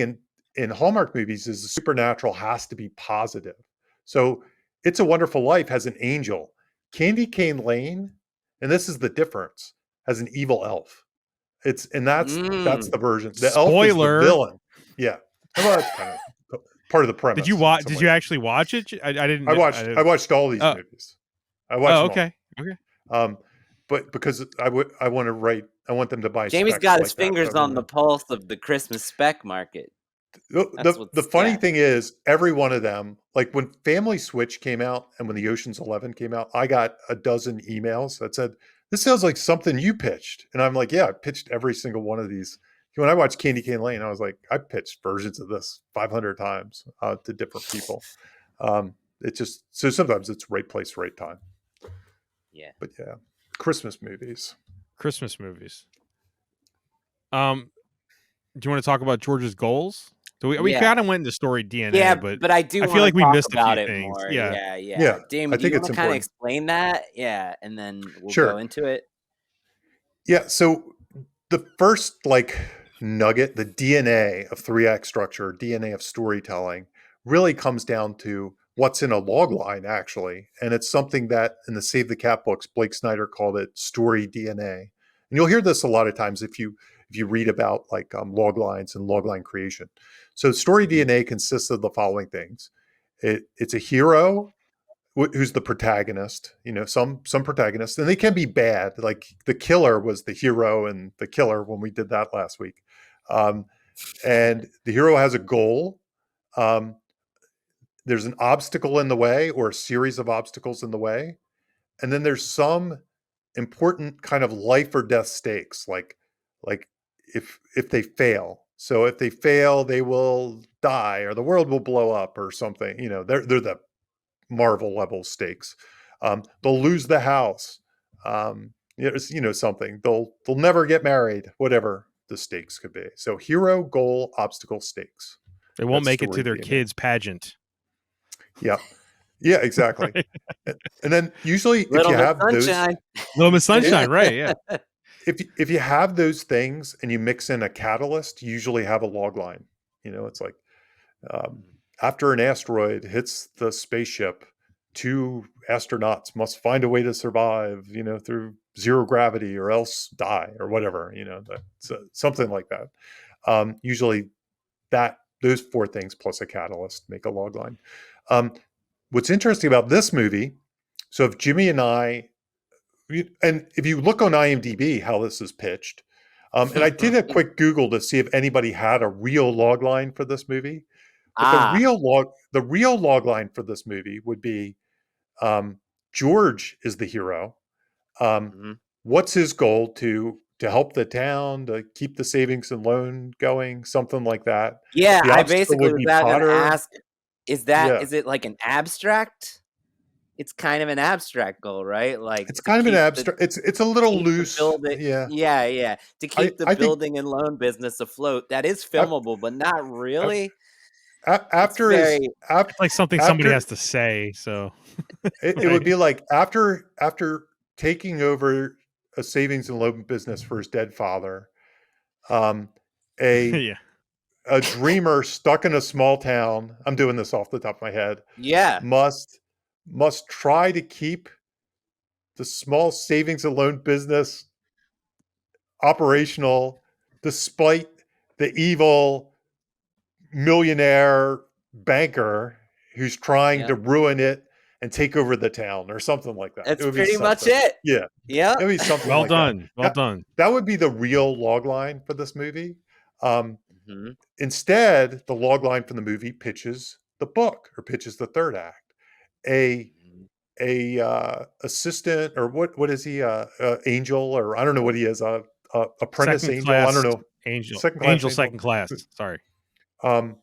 in Hallmark movies is the supernatural has to be positive. So, It's a Wonderful Life has an angel. Candy Cane Lane, and this is the difference, has an evil elf. That's Mm. the version. The elf is the Spoiler. villain. Yeah. Well, that's kind of part of the Did you premise in watch? some Did you ways. actually watch it? I didn't. I I watched I didn't. watched all these Oh, movies. I watched oh, them all. okay, okay. Um, but because I want them to buy Jamie's specs got his like that. fingers So I on the wanna pulse of the Christmas spec market. That's the what's funny thing is every one of them, like when Family Switch came out and when the Ocean's 11 came out, I got a dozen emails that said, this sounds like something you pitched. And I'm like, yeah, I pitched every single one of these. When I watched Candy Cane Lane, I was like, I pitched versions of this 500 times to different people. It just, so sometimes it's right place, right time. Yeah. But yeah, Christmas movies. Christmas movies. Do you want to talk about George's goals? So we Yeah. kind of went into story DNA, Yeah, but but I do I feel wanna like we talk missed a few about it things. more. Yeah. Yeah, Yeah, yeah. Jamie, I do you think it's wanna kinda important. explain that? Yeah, and then we'll go Sure. into it. Yeah. So the first like nugget, the DNA of 3 act structure, DNA of storytelling, really comes down to what's in a log line, actually. And it's something that in the Save the Cat books, Blake Snyder called it story DNA. And you'll hear this a lot of times if you read about like log lines and log line creation. So story DNA consists of the following things. It's a hero who's the protagonist. Some protagonists, and they can be bad. Like the killer was the hero and the killer when we did that last week. And the hero has a goal. Um, there's an obstacle in the way, or a series of obstacles in the way, and then there's some important kind of life or death stakes, like if they fail. So if they fail, they will die, or the world will blow up, or something. They're the Marvel level stakes. They'll lose the house. Something. They'll never get married. Whatever the stakes could be. So hero, goal, obstacle, stakes. They won't That's make it to story their theming. kids' pageant. Yeah. Yeah, exactly. Right. And then usually if Little you Miss have those, Sunshine. Little Miss Sunshine, right? Yeah. if you have those things and you mix in a catalyst, you usually have a log line. It's like after an asteroid hits the spaceship, 2 astronauts must find a way to survive, through zero gravity or else die, or whatever, something like that. Usually those 4 things plus a catalyst make a log line. What's interesting about this movie, so if Jimmy and I, and if you look on IMDb how this is pitched, and I did a quick Google to see if anybody had a real log line for this movie, but the real log line for this movie would be, George is the hero. What's his goal? To help the town, to keep the savings and loan going, something like that. Yeah, The I obstacle basically would was be now gonna Potter. ask, is it like an abstract? It's kind of an abstract goal, right? Like It's to kind of an keep abstract. It's a little keep the loose. building. Yeah, Yeah. To keep the I think building and loan business afloat. That is af- filmable, but not af- really. It's after his very It's like something somebody has to say. So it would be like after taking over a savings and loan business for his dead father, a yeah. a dreamer stuck in a small town. I'm doing this off the top of my head. yeah. Must try to keep the small savings and loan business operational despite the evil millionaire banker who's trying Yeah. to ruin it and take over the town, or something like that. It That's would be pretty much something. it. Yeah, Yeah. it would be something Well like that. done. Well done. That would be the real log line for this movie. Um, Mhm. Instead, the log line from the movie pitches the book, or pitches the third act. A Mhm. assistant, or what is he? Angel, or I don't know what he is. Apprentice Second angel. I don't class know. angel. Second class Angel angel. second class. Sorry. Um,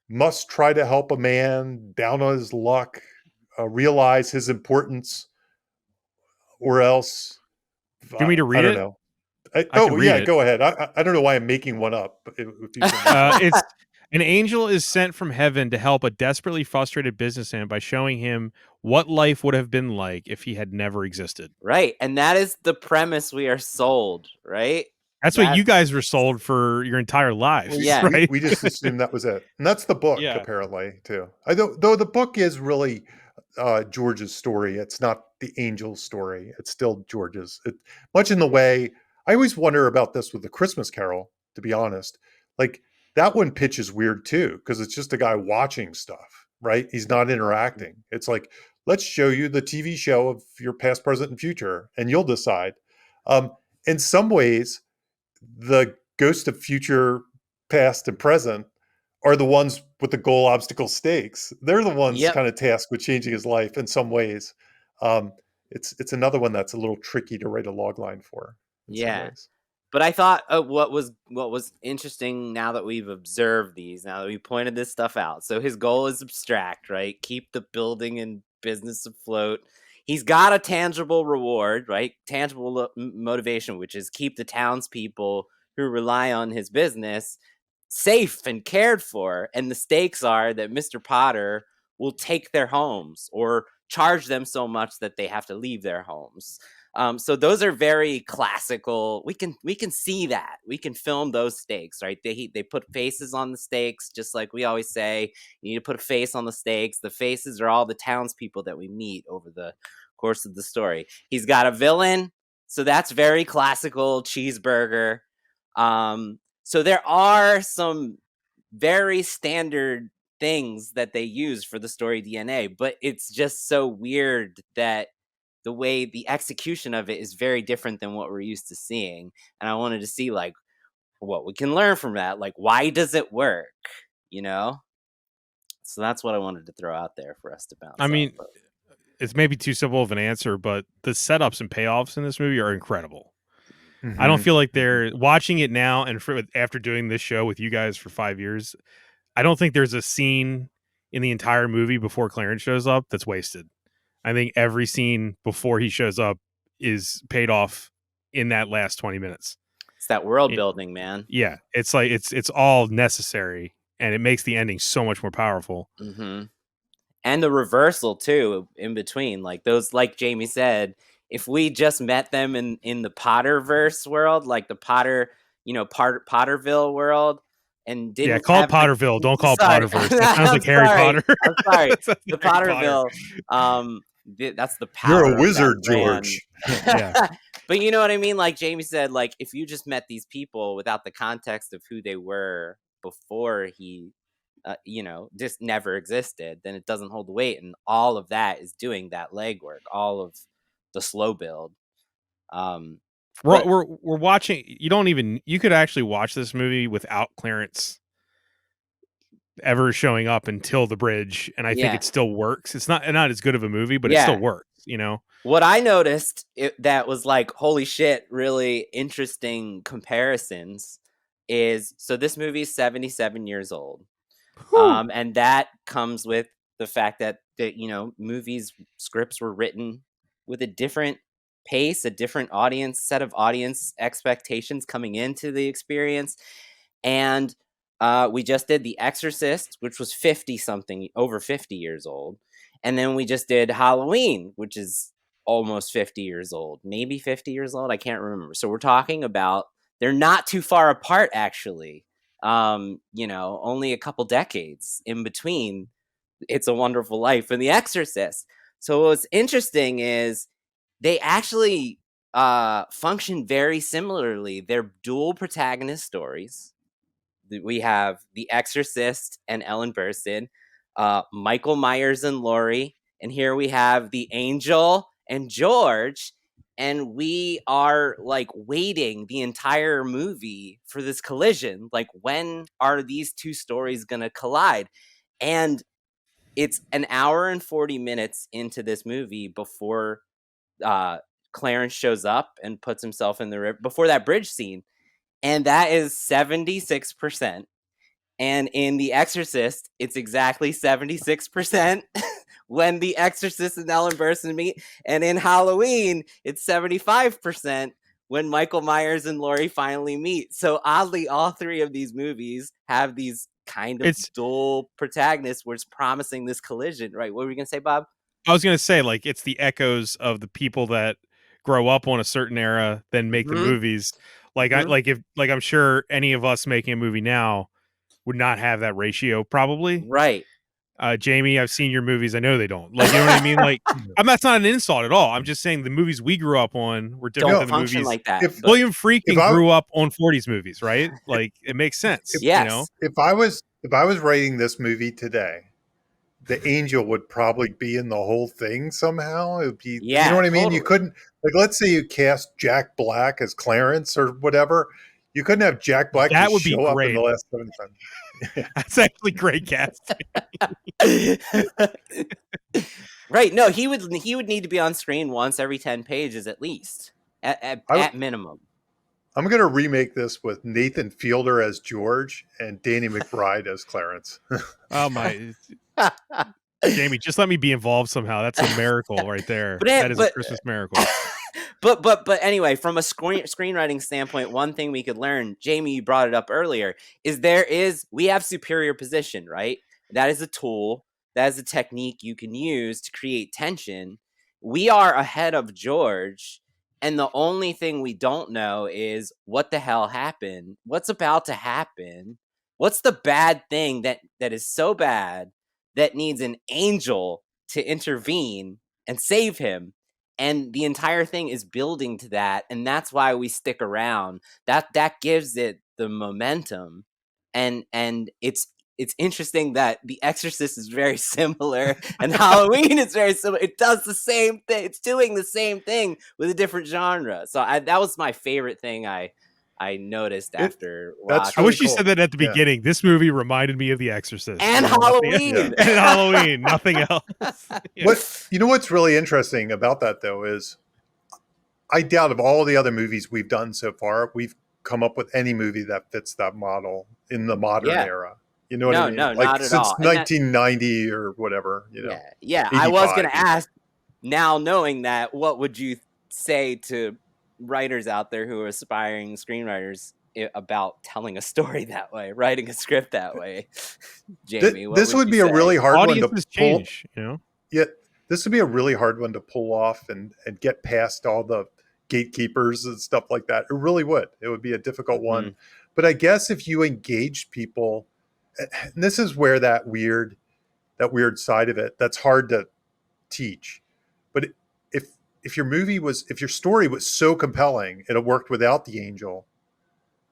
must try to help a man down on his luck realize his importance, or else Do you want me to I read don't it? know. I can read Yeah, it. go ahead. I don't know why I'm making one up. But if you can, It's an angel is sent from heaven to help a desperately frustrated businessman by showing him what life would have been like if he had never existed. Right. And that is the premise we are sold, right? That's what you guys were sold for your entire lives, Yeah. right? we just assumed that was it, and that's the book Yeah. apparently too. Though the book is really George's story. It's not the angel's story. It's still George's. Much in the way I always wonder about this with the Christmas Carol. To be honest, like that one pitch is weird too, because it's just a guy watching stuff, right? He's not interacting. It's like, let's show you the TV show of your past, present, and future, and you'll decide. In some ways, the ghost of future, past, and present are the ones with the goal, obstacle, stakes. They're the ones Yep. kind of tasked with changing his life in some ways. It's another one that's a little tricky to write a log line for in some Yeah. ways. But I thought what was interesting, now that we've observed these, now that we pointed this stuff out. So his goal is abstract, right? Keep the building and business afloat. He's got a tangible reward, right? Tangible motivation, which is keep the townspeople who rely on his business safe and cared for. And the stakes are that Mr. Potter will take their homes or charge them so much that they have to leave their homes. So those are very classical. We can see that. We can film those stakes, right? They put faces on the stakes, just like we always say. You need to put a face on the stakes. The faces are all the townspeople that we meet over the course of the story. He's got a villain, so that's very classical cheeseburger. So there are some very standard things that they use for the story DNA, but it's just so weird that the way the execution of it is very different than what we're used to seeing. And I wanted to see like what we can learn from that. Like, why does it work? You know? So that's what I wanted to throw out there for us to bounce I mean, off of. it's maybe too simple of an answer, but the setups and payoffs in this movie are incredible. I don't Mhm. feel like they're watching it now, and after doing this show with you guys for 5 years, I don't think there's a scene in the entire movie before Clarence shows up that's wasted. I think every scene before he shows up is paid off in that last 20 minutes. It's that world It- building, man. yeah, it's like it's all necessary, and it makes the ending so much more powerful. Mm-hmm. And the reversal too in between, like those, like Jamie said, if we just met them in the Potterverse world, like the Potter, Potterville world, and Yeah, didn't call it have Potterville. Don't call it sorry, Potterverse. That sounds I'm like Harry sorry, Potter. I'm sorry, That sounds the like Harry Potter. Potterville, that's the You're a power of that wizard, land. George. Yeah. But you know what I mean, like Jamie said, like if you just met these people without the context of who they were before he just never existed, then it doesn't hold the weight. And all of that is doing that legwork, all of the slow build. But We're watching. You could actually watch this movie without Clarence ever showing up until the bridge, and I think yeah, it still works. It's not as good of a movie, but it yeah. still works. You know. What I noticed that was like, holy shit, really interesting comparisons is, so this movie is 77 years old. And that comes with the fact that movies scripts were written with a different pace, a different set of audience expectations coming into the experience. And we just did The Exorcist, which was 50 something, over 50 years old. And then we just did Halloween, which is almost 50 years old, maybe 50 years old. I can't remember. So we're talking about, they're not too far apart, actually. Only a couple decades in between It's a Wonderful Life and The Exorcist. So what's interesting is they actually function very similarly. They're dual protagonist stories. We have The Exorcist and Ellen Burstyn, Michael Myers and Laurie, and here we have the Angel and George. And we are like waiting the entire movie for this collision. Like, when are these two stories going to collide? And it's an hour and 40 minutes into this movie before Clarence shows up and puts himself in the river, before that bridge scene. And that is 76%. And in The Exorcist, it's exactly 76% when The Exorcist and Ellen Burstyn meet. And in Halloween, it's 75% when Michael Myers and Laurie finally meet. So oddly, all three of these movies have these kind of dual protagonists where it's promising this collision, right? What were you going to say, Bob? I was gonna say, like, it's the echoes of the people that grow up on a certain era, then make the movies. Like I'm sure any of us making a movie now would not have that ratio, probably. Right. Jamie, I've seen your movies. I know they don't. Like, you know what I mean? Like, that's not an insult at all. I'm just saying the movies we grew up on were different Don't than the function movies. like that. William Friedkin grew up on 40s movies, right? Like, it makes sense. Yes. You know? If I was writing this movie today, the angel would probably be in the whole thing somehow. It would be, you know what I mean? Totally. You couldn't, like, let's say you cast Jack Black as Clarence or whatever. You couldn't have Jack Black That just would be show up in great. the last 75. That's actually great casting. Right. No, he would need to be on screen once every 10 pages at least, at minimum. I'm going to remake this with Nathan Fielder as George and Danny McBride as Clarence. Oh my. Jamie, just let me be involved somehow. That's a miracle right there. That is a Christmas miracle. But anyway, from a screenwriting standpoint, one thing we could learn, Jamie, you brought it up earlier, is we have superior position, right? That is a tool. That is a technique you can use to create tension. We are ahead of George, and the only thing we don't know is what the hell happened. What's about to happen? What's the bad thing that is so bad that needs an angel to intervene and save him? And the entire thing is building to that, and that's why we stick around. That gives it the momentum, and it's it's interesting that The Exorcist is very similar and Halloween is very similar. It does the same thing. It's doing the same thing with a different genre. So that was my favorite thing I noticed after That's I really wish you cool. said that at the Yeah. beginning. This movie reminded me of The Exorcist. and Nothing- Halloween. Yeah. and Halloween, nothing else. Yeah. What's really interesting about that though is I doubt of all the other movies we've done so far, we've come up with any movie that fits that model in the modern Yeah. era. You know what I mean? No, Like not at since all. And that, 1990 or whatever, you know. yeah. I was going 85 to ask, now knowing that, what would you say to writers out there who are aspiring screenwriters about telling a story that way, writing a script that way? Jamie, what This would you be say? a really hard one to Audiences pull. change, you know. Yeah, this would be a really hard one to pull off and get past all the gatekeepers and stuff like that. It really would. It would be a difficult one. Mhm. But I guess if you engage people, and this is where that weird side of it that's hard to teach. But if your story was so compelling and it worked without the angel,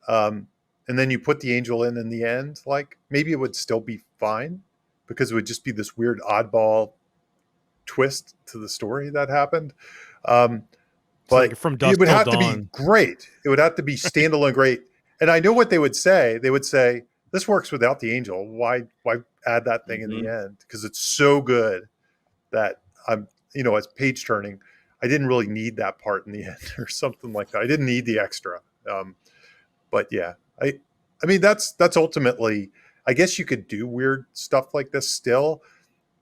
and then you put the angel in the end, like maybe it would still be fine because it would just be this weird oddball twist to the story that happened. It's like But From it Dusk would Till have to be Dawn. great. It would have to be standalone great. And I know what they would say. They would say, this works without the angel. Why add that thing in the end? Because it's so good that I'm, as page turning, I didn't really need that part in the end or something like that. I didn't need the extra. But yeah, I mean, that's ultimately, I guess you could do weird stuff like this still,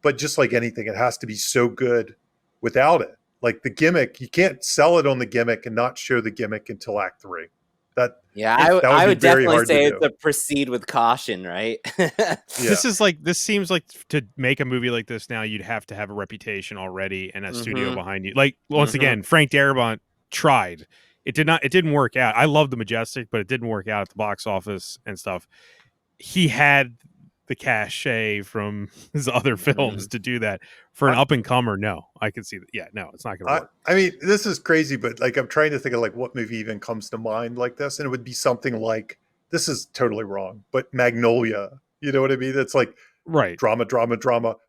but just like anything, it has to be so good without it. Like the gimmick, you can't sell it on the gimmick and not show the gimmick until Act 3. That I would would be very definitely hard say to it's do. a proceed with caution, right? Yeah. This seems like to make a movie like this now, you'd have to have a reputation already and a studio behind you. Like once again, Frank Darabont tried. It didn't work out. I love The Majestic, but it didn't work out at the box office and stuff. He had the cachet from his other films to do that. For an up and comer, no, I can see that. Yeah, no, it's not going to work. I mean, this is crazy, but like I'm trying to think of like what movie even comes to mind like this, and it would be something like, this is totally wrong, but Magnolia. You know what I mean? It's like Right. drama,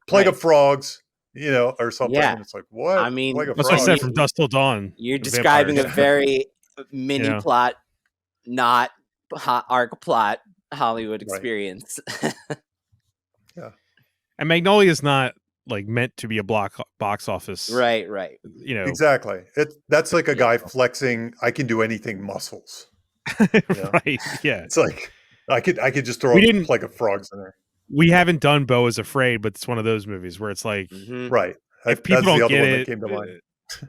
Plague of Frogs, or something. Yeah. And it's like, what? I mean, Plague of That's what I said, Frogs. From Dusk Till Dawn. You're the describing a vampires. very mini Yeah. plot, not arc plot Hollywood Right. experience. Yeah. And Magnolia is not like meant to be a box office. Right. Exactly. That's like a guy flexing, I can do anything muscles. Right. Yeah. It's like I could just throw We a didn't- Plague of Frogs in there. We haven't done Beau is Afraid, but it's one of those movies where it's like, Right. if people That's don't the other get one it, that came to mind.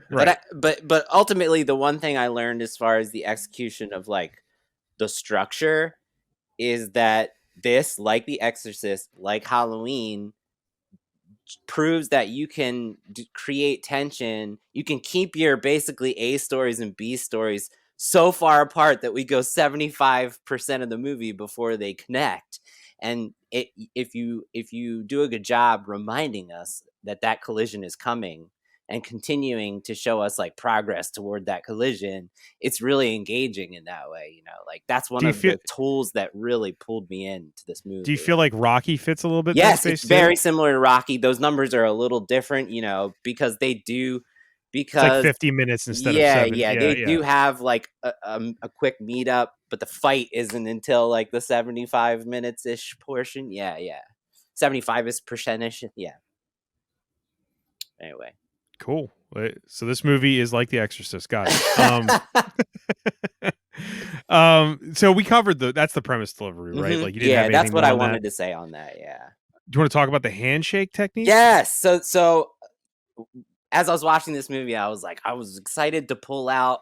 right. But ultimately, the one thing I learned as far as the execution of like the structure is that this, like The Exorcist, like Halloween, proves that you can create tension. You can keep your basically A stories and B stories so far apart that we go 75% of the movie before they connect. And if you do a good job reminding us that collision is coming and continuing to show us like progress toward that collision, it's really engaging in that way. Like that's one of the tools that really pulled me into this movie. Do you feel like Rocky fits a little bit? Yes, in that it's space very too? similar to Rocky. Those numbers are a little different, because they do. It's like 50 minutes instead of 7. Yeah, they do have like a quick meetup, but the fight isn't until like the 75 minutes ish portion. Yeah, 75 is percentage. Yeah. Anyway, cool. So this movie is like The Exorcist. Got it. So we covered that's the premise delivery, right? Like you didn't have anything that's what I on wanted that. to say on that. Yeah. Do you want to talk about the handshake technique? Yes. So as I was watching this movie, I was excited to pull out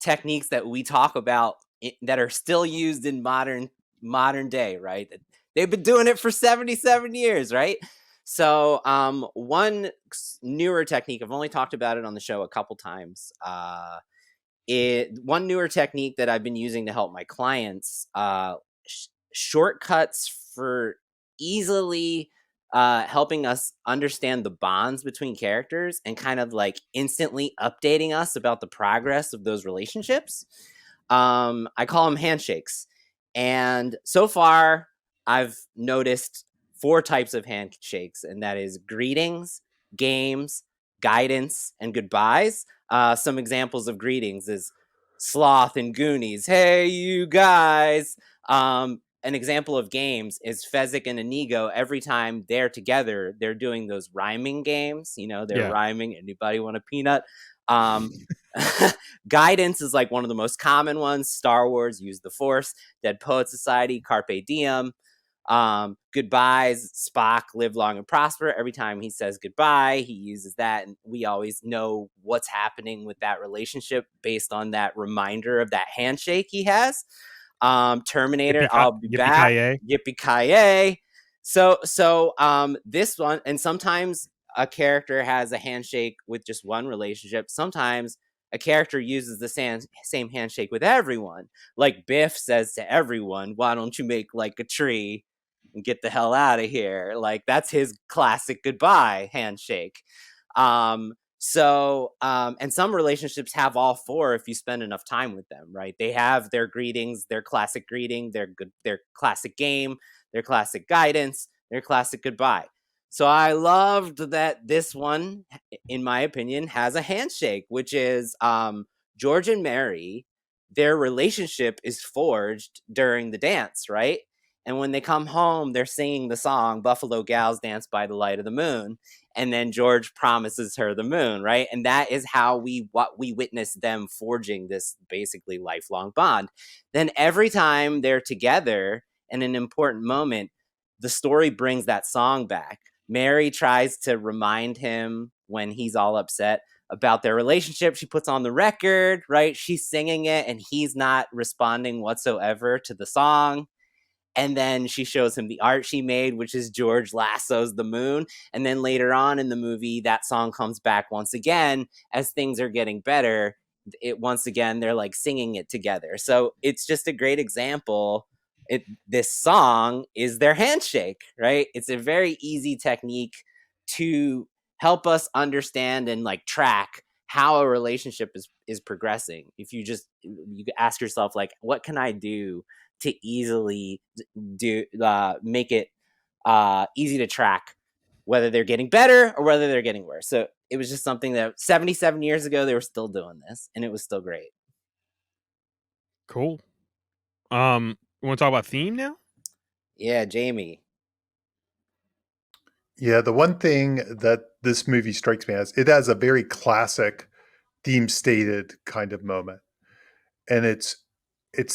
techniques that we talk about that are still used in modern day, right? They've been doing it for 77 years, right? So one newer technique, I've only talked about it on the show a couple times. One newer technique that I've been using to help my clients, shortcuts for easily helping us understand the bonds between characters and kind of like instantly updating us about the progress of those relationships. I call them handshakes. And so far, I've noticed 4 types of handshakes, and that is greetings, games, guidance, and goodbyes. Some examples of greetings is Sloth and Goonies. Hey, you guys. An example of games is Fezzik and Inigo. Every time they're together, they're doing those rhyming games. They're rhyming. Anybody want a peanut? Guidance is like one of the most common ones. Star Wars, use the Force. Dead Poet Society, Carpe Diem. Goodbyes, Spock, live long and prosper. Every time he says goodbye, he uses that, and we always know what's happening with that relationship based on that reminder of that handshake he has. Terminator, I'll be back. Yippee-ki-yay. So this one, and sometimes a character has a handshake with just one relationship. Sometimes a character uses the same handshake with everyone. Like Biff says to everyone, why don't you make like a tree and get the hell out of here? Like, that's his classic goodbye handshake. And some relationships have all 4 if you spend enough time with them, right? They have their greetings, their classic greeting, their classic game, their classic guidance, their classic goodbye. So I loved that this one, in my opinion, has a handshake, which is George and Mary. Their relationship is forged during the dance, right? And when they come home, they're singing the song Buffalo Gals Dance by the Light of the Moon. And then George promises her the moon, right? And that is how we witness them forging this basically lifelong bond. Then every time they're together in an important moment, the story brings that song back. Mary tries to remind him when he's all upset about their relationship. She puts on the record, right? She's singing it and he's not responding whatsoever to the song. And then she shows him the art she made, which is George lassos the moon. And then later on in the movie, that song comes back once again as things are getting better. Once again, they're like singing it together. So it's just a great example. This song is their handshake, right? It's a very easy technique to help us understand and like track how a relationship is progressing. If you ask yourself, like, what can I do to easily make it easy to track whether they're getting better or whether they're getting worse. So it was just something that 77 years ago they were still doing this, and it was still great. Cool. You want to talk about theme now? Yeah, Jamie. Yeah, the one thing that this movie strikes me as, it has a very classic theme stated kind of moment. And it's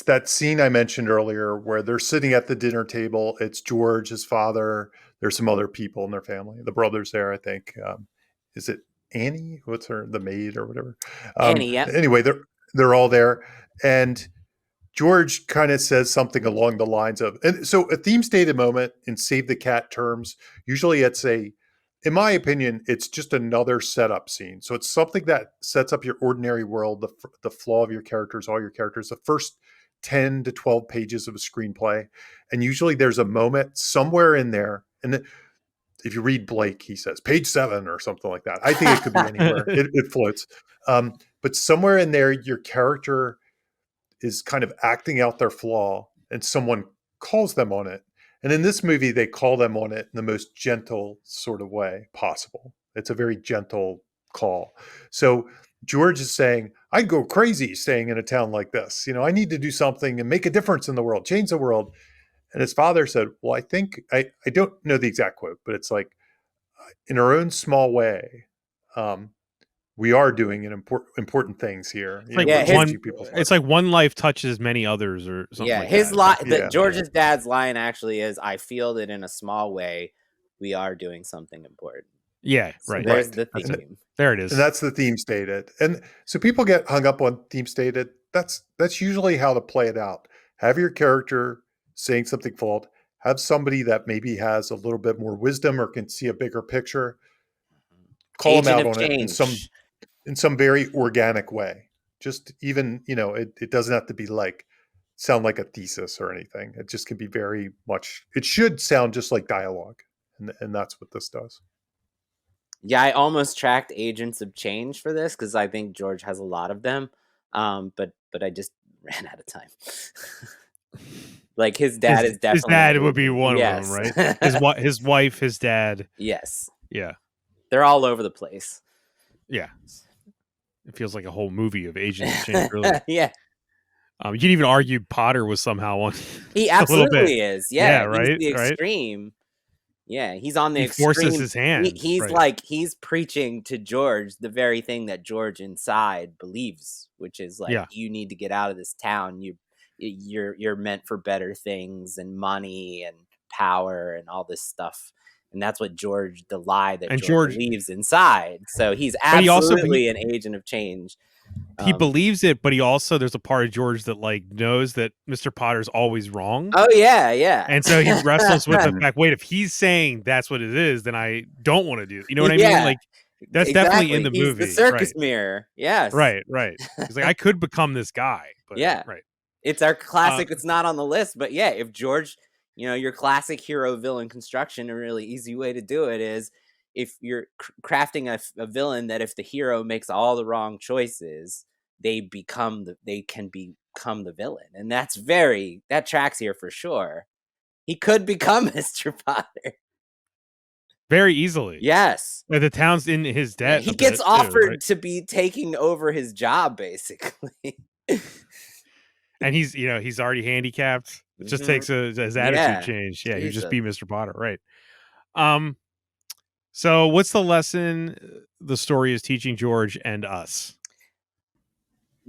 that scene I mentioned earlier where they're sitting at the dinner table. It's George, his father. There's some other people in their family. The brother's there, I think. Is it Annie? What's her, the maid or whatever? Annie, yeah. Anyway, they're all there, and George kind of says something along the lines of, and so a theme stated moment in Save the Cat terms, usually in my opinion, it's just another setup scene. So it's something that sets up your ordinary world, the flaw of your characters, all your characters, the first 10 to 12 pages of a screenplay. And usually there's a moment somewhere in there. And if you read Blake, he says page 7 or something like that. I think it could be anywhere. It floats. But somewhere in there, your character is kind of acting out their flaw and someone calls them on it. And in this movie, they call them on it in the most gentle sort of way possible. It's a very gentle call. So George is saying, I'd go crazy staying in a town like this. I need to do something and make a difference in the world, change the world. And his father said, well, I think, I don't know the exact quote, but it's like, in our own small way, we are doing important things here. It's like one life touches many others, or something. Yeah, like his that. George's dad's line actually is, "I feel that in a small way, we are doing something important." Yeah, so right. There's the theme. There it is. And that's the theme stated. And so people get hung up on theme stated. That's usually how to play it out. Have your character saying something flawed. Have somebody that maybe has a little bit more wisdom or can see a bigger picture. Call them out on it in some very organic way. Just even, it doesn't have to be sound like a thesis or anything. It just can be very much, it should sound just like dialogue. And that's what this does. Yeah, I almost tracked Agents of Change for this because I think George has a lot of them. But I just ran out of time. Like his dad is definitely his dad would be one of them, yes. right? His wife, his dad. Yes. Yeah. They're all over the place. Yeah. It feels like a whole movie of Agents of Change, really. Yeah. You can even argue Potter was somehow one. He a little bit. absolutely is. Yeah, Yeah, he's right, the right. extreme. Yeah, he's on the He forces extreme. his hand. He's right. like he's preaching to George the very thing that George inside believes, which is like Yeah. you need to get out of this town. You're meant for better things and money and power and all this stuff. And that's what George, the lie that And George believes inside. So he's But he also absolutely an agent of change. he believes it, but he also there's a part of George that like knows that Mr. Potter's always wrong. Oh yeah, yeah. And so he wrestles with the fact, wait, if he's saying that's what it is, then I don't want to do it. You know what I mean? Like that's definitely in the He's movie. the circus right. mirror. Yes. Right. He's like, I could become this guy. But, Yeah. Right. It's our classic. It's not on the list, but yeah, if George, your classic hero villain construction, a really easy way to do it is if you're crafting a villain that if the hero makes all the wrong choices, they can become the villain, and that tracks here for sure. He could become Mr. Potter very easily. Yes, the town's in his debt. He gets offered too, right? to be taking over his job, basically. And he's already handicapped. It just takes his attitude change. Yeah, he'd just be Mr. Potter, right? So what's the lesson the story is teaching George and us?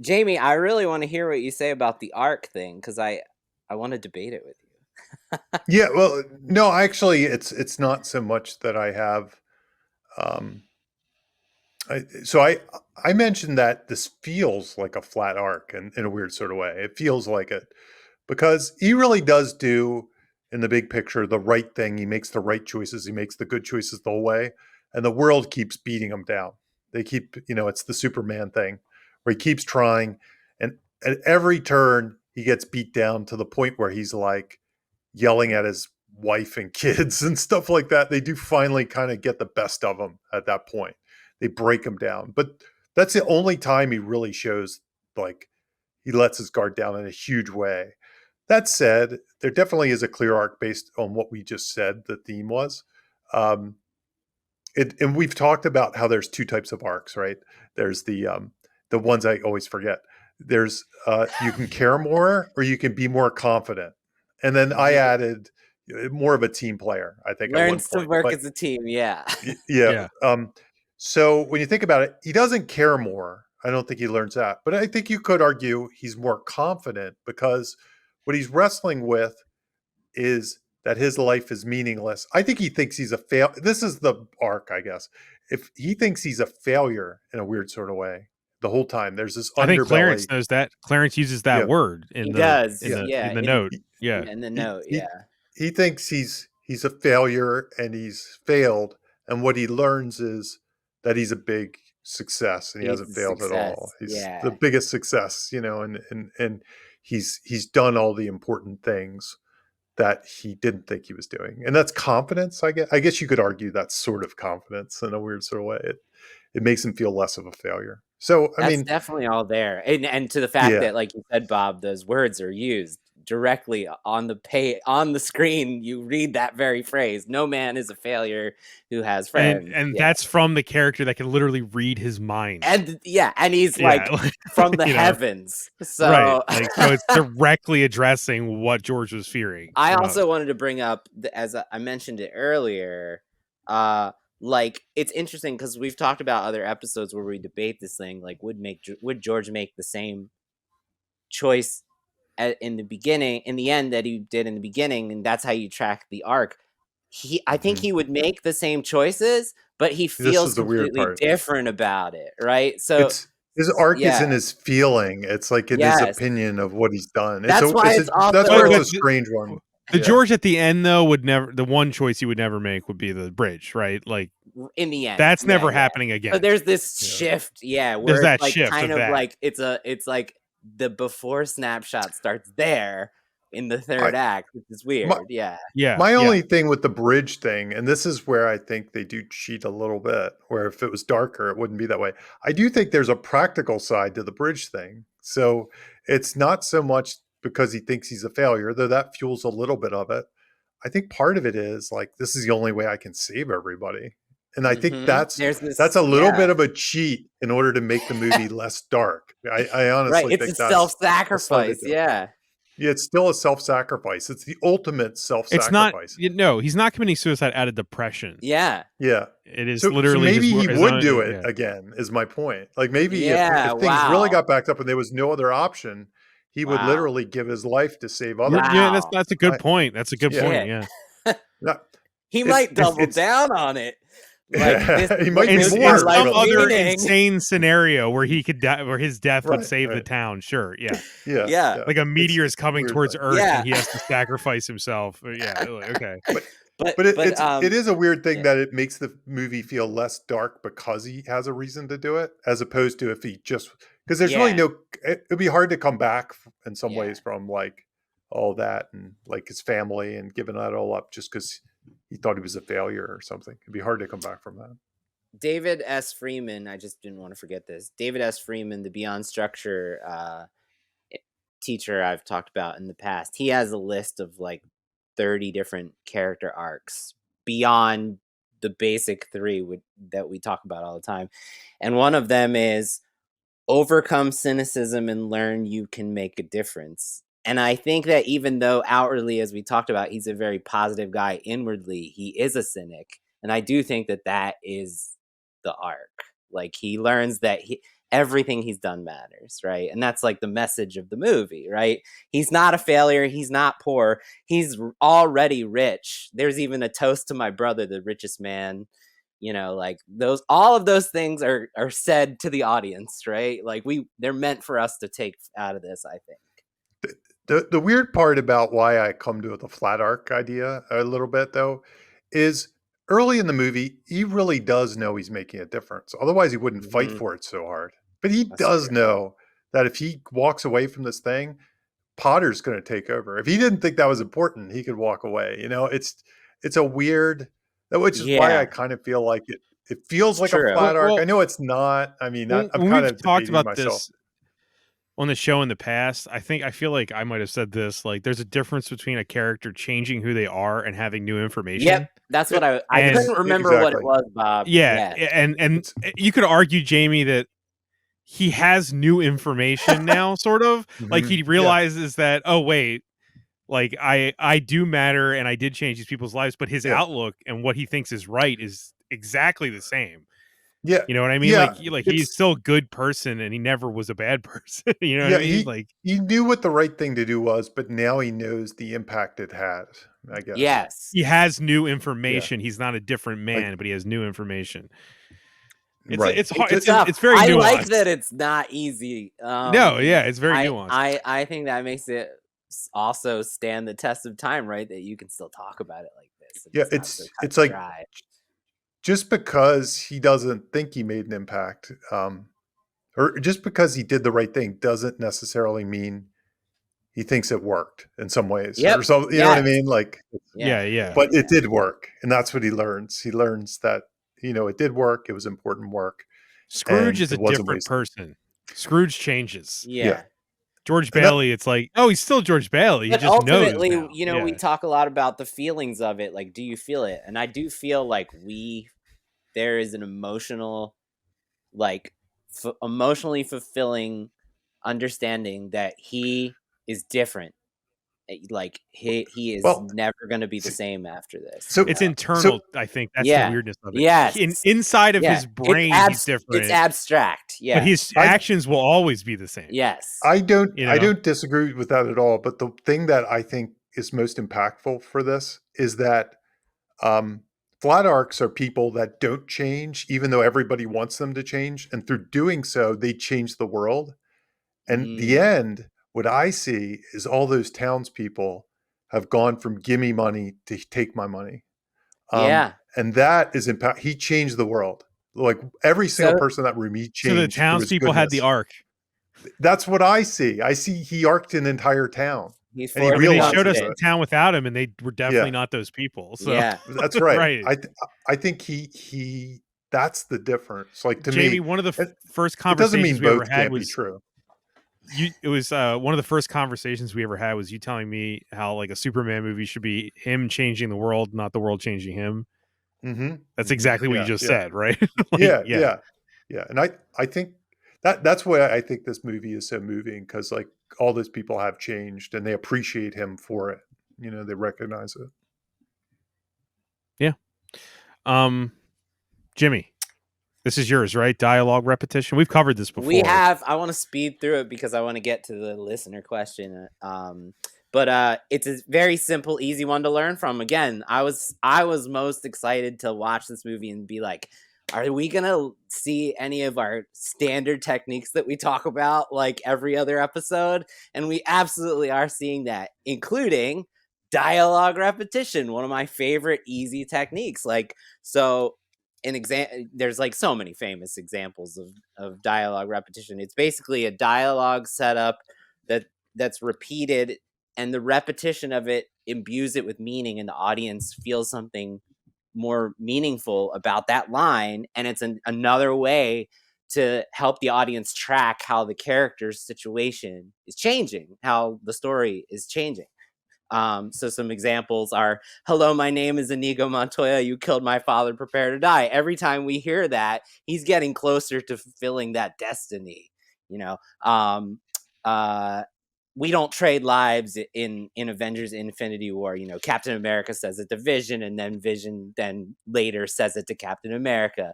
Jamie, I really want to hear what you say about the arc thing because I want to debate it with you. Yeah, well, no, actually, it's not so much that I have. I mentioned that this feels like a flat arc in a weird sort of way. It feels like it because he really does do in the big picture the right thing. He makes the right choices. He makes the good choices the whole way, and the world keeps beating him down. They keep, it's the Superman thing where he keeps trying, and at every turn he gets beat down to the point where he's like yelling at his wife and kids and stuff like that. They do finally kind of get the best of him at that point. They break him down, but that's the only time he really shows like he lets his guard down in a huge way. That said, there definitely is a clear arc based on what we just said the theme was. And we've talked about how there's two types of arcs, right? There's the ones I always forget. There's you can care more or you can be more confident. And then I added more of a team player, I think. Learns to work as a team, yeah. Yeah. So when you think about it, he doesn't care more. I don't think he learns that. But I think you could argue he's more confident because what he's wrestling with is that his life is meaningless. I think he thinks he's a fail. This is the arc, I guess. If he thinks he's a failure in a weird sort of way the whole time, there's this underbelly. I think Clarence knows that. Clarence uses that word in the note. Yeah. In the note, He thinks he's a failure and he's failed. And what he learns is that he's a big success and he hasn't failed at all. He's the biggest success, and he's done all the important things that he didn't think he was doing. And that's confidence, I guess. I guess you could argue that's sort of confidence in a weird sort of way. It makes him feel less of a failure. So, that's definitely all there. And to the fact that, like you said, Bob, those words are used directly on the screen. You read that very phrase. No man is a failure who has friends. And that's from the character that can literally read his mind. And he's like from the heavens. So right. So it's directly addressing what George was fearing. I also wanted to bring up, as I mentioned it earlier, like it's interesting because we've talked about other episodes where we debate this thing, like would George make the same choice in the end that he did in the beginning, and that's how you track the arc. I think he would make the same choices, but he feels completely different about it, right? So his arc is in his feeling. It's like in his opinion of what he's done. That's why it's a strange one. The George at the end, though, the one choice he would never make would be the bridge, right? Like in the end, that's never happening again. So there's this shift, where there's that like shift kind of of like it's like the before snapshot starts there in the third act, which is weird. My only thing with the bridge thing, and this is where I think they do cheat a little bit, where if it was darker, it wouldn't be that way. I do think there's a practical side to the bridge thing. So it's not so much because he thinks he's a failure, though that fuels a little bit of it. I think part of it is like, this is the only way I can save everybody. And I think that's There's a little bit yeah. of a cheat in order to make the movie less dark. I honestly Right. It's think a that's part self-sacrifice. of it. Yeah. Yeah, it's still a self-sacrifice. It's the ultimate It's not. self-sacrifice. No, he's not committing suicide out of depression. Yeah. Yeah. It is So literally maybe he his would own, do it yeah. again, is my point. Like maybe Yeah. if things really Wow. got backed up and there was no other option, he would Wow. literally give his life to save others. Yeah, Wow. that's a good point. That's a good Yeah. point. Yeah. No, He it's- might double it's- down on it. Like this, He might In, be in more, some really. other meaning. insane scenario where he could die, where his death would Right, save the right. town. Sure. Yeah. Yeah. Like a meteor is It's a coming weird towards thing. Earth Yeah. and he has to sacrifice himself. Yeah. Like, okay. But it is a weird thing that it makes the movie feel less dark because he has a reason to do it, as opposed to if he just, because there's really no, it'd be hard to come back in some ways from like all that and like his family and giving that all up just because he thought he was a failure or something. It'd be hard to come back from that. David S. Freeman, I just didn't want to forget this. David S. Freeman, the Beyond Structure teacher I've talked about in the past, he has a list of like 30 different character arcs beyond the basic three that we talk about all the time. And one of them is overcome cynicism and learn you can make a difference. And I think that even though outwardly, as we talked about, he's a very positive guy, inwardly, he is a cynic. And I do think that that is the arc. Like he learns that everything he's done matters, right? And that's like the message of the movie, right? He's not a failure. He's not poor. He's already rich. There's even a toast to my brother, the richest man. You know, like all of those things are said to the audience, right? Like they're meant for us to take out of this, I think. The weird part about why I come to the flat arc idea a little bit though is early in the movie, he really does know he's making a difference. Otherwise, he wouldn't fight for it so hard. But he does know that if he walks away from this thing, Potter's going to take over. If he didn't think that was important, he could walk away. You know, it's a weird, which is why I kind of feel like it feels like a flat arc. Well, I know it's not. I mean, I'm when kind we've of talked debating about myself. this on the show in the past, I feel like I might have said this, like there's a difference between a character changing who they are and having new information. Yep, that's what I couldn't remember what it was, Bob. Yeah, and you could argue, Jamie, that he has new information now, sort of. Like he realizes that, oh wait, like I do matter and I did change these people's lives, but his outlook and what he thinks is right is exactly the same. Yeah. You know what I mean? Yeah, like he's still a good person and he never was a bad person. You know what I mean? Like he knew what the right thing to do was, but now he knows the impact it has, I guess. Yes. He has new information. He's not a different man, but he has new information. It's hard. It's very nuanced. I like that it's not easy. It's very nuanced. I think that makes it also stand the test of time, right? That you can still talk about it like this. Yeah, it's like just because he doesn't think he made an impact, or just because he did the right thing doesn't necessarily mean he thinks it worked in some ways. Or so, you know what I mean? Like, yeah. But it did work, and that's what he learns. He learns that, you know, it did work. It was important work. Scrooge is a different person. Scrooge changes. Yeah. George Bailey, it's like, oh, he's still George Bailey. But he just ultimately, knows now. you know, we talk a lot about the feelings of it. Like, do you feel it? And I do feel like there is an emotional, like, emotionally fulfilling understanding that he is different. Like he is never going to be the same after this. So it's internal. I think that's the weirdness of it. Yes. Inside of his brain, he's different. It's abstract. Yeah. But his actions will always be the same. Yes. I don't disagree with that at all. But the thing that I think is most impactful for this is that flat arcs are people that don't change, even though everybody wants them to change. And through doing so, they change the world. And the end, what I see is all those townspeople have gone from gimme money to take my money. And that is impact. He changed the world. Like every single person in that room, he changed. So the townspeople had the arc. That's what I see. I see he arced an entire town. They showed us a town without him, and they were definitely not those people. So that's right. I think he that's the difference. Like to Jamie, me, one of the first conversations we ever had was true. it was one of the first conversations we ever had was you telling me how like a Superman movie should be him changing the world, not the world changing him. Mm-hmm. That's Mm-hmm. exactly what you Yeah, just yeah, said, right? Like, yeah, yeah. yeah, yeah. And I think that's why I think this movie is so moving, because like all those people have changed and they appreciate him for it. You know, they recognize it. Yeah. Jimmy, this is yours, right? Dialogue repetition. We've covered this We before. have. I want to speed through it because I want to get to the listener question. But it's a very simple, easy one to learn from. Again, I was most excited to watch this movie and be like, are we gonna see any of our standard techniques that we talk about like every other episode? And we absolutely are seeing that, including dialogue repetition, one of my favorite easy techniques. Like, so there's like so many famous examples of dialogue repetition. It's basically a dialogue setup that's repeated, and the repetition of it imbues it with meaning, and the audience feels something more meaningful about that line. And it's another way to help the audience track how the character's situation is changing, how the story is changing. So some examples are, hello, my name is Inigo Montoya. You killed my father. Prepare to die. Every time we hear that, he's getting closer to fulfilling that destiny. You know, we don't trade lives in Avengers Infinity War. You know, Captain America says it to Vision, and then Vision then later says it to Captain America.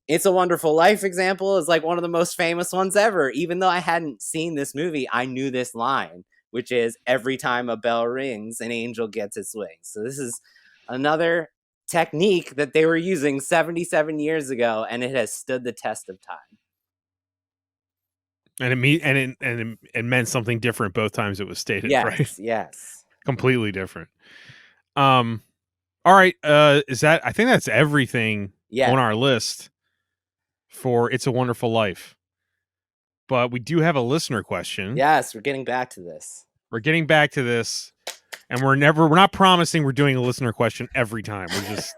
It's a Wonderful Life example is like one of the most famous ones ever. Even though I hadn't seen this movie, I knew this line, which is, every time a bell rings, an angel gets its wings. So this is another technique that they were using 77 years ago, and it has stood the test of time. And it meant something different both times it was stated, Yes, right? yes. Completely different. All right. Is that, I think that's everything Yeah. on our list for It's a Wonderful Life. But we do have a listener question. Yes, we're getting back to this. We're getting back to this, and we're not promising we're doing a listener question every time. We're just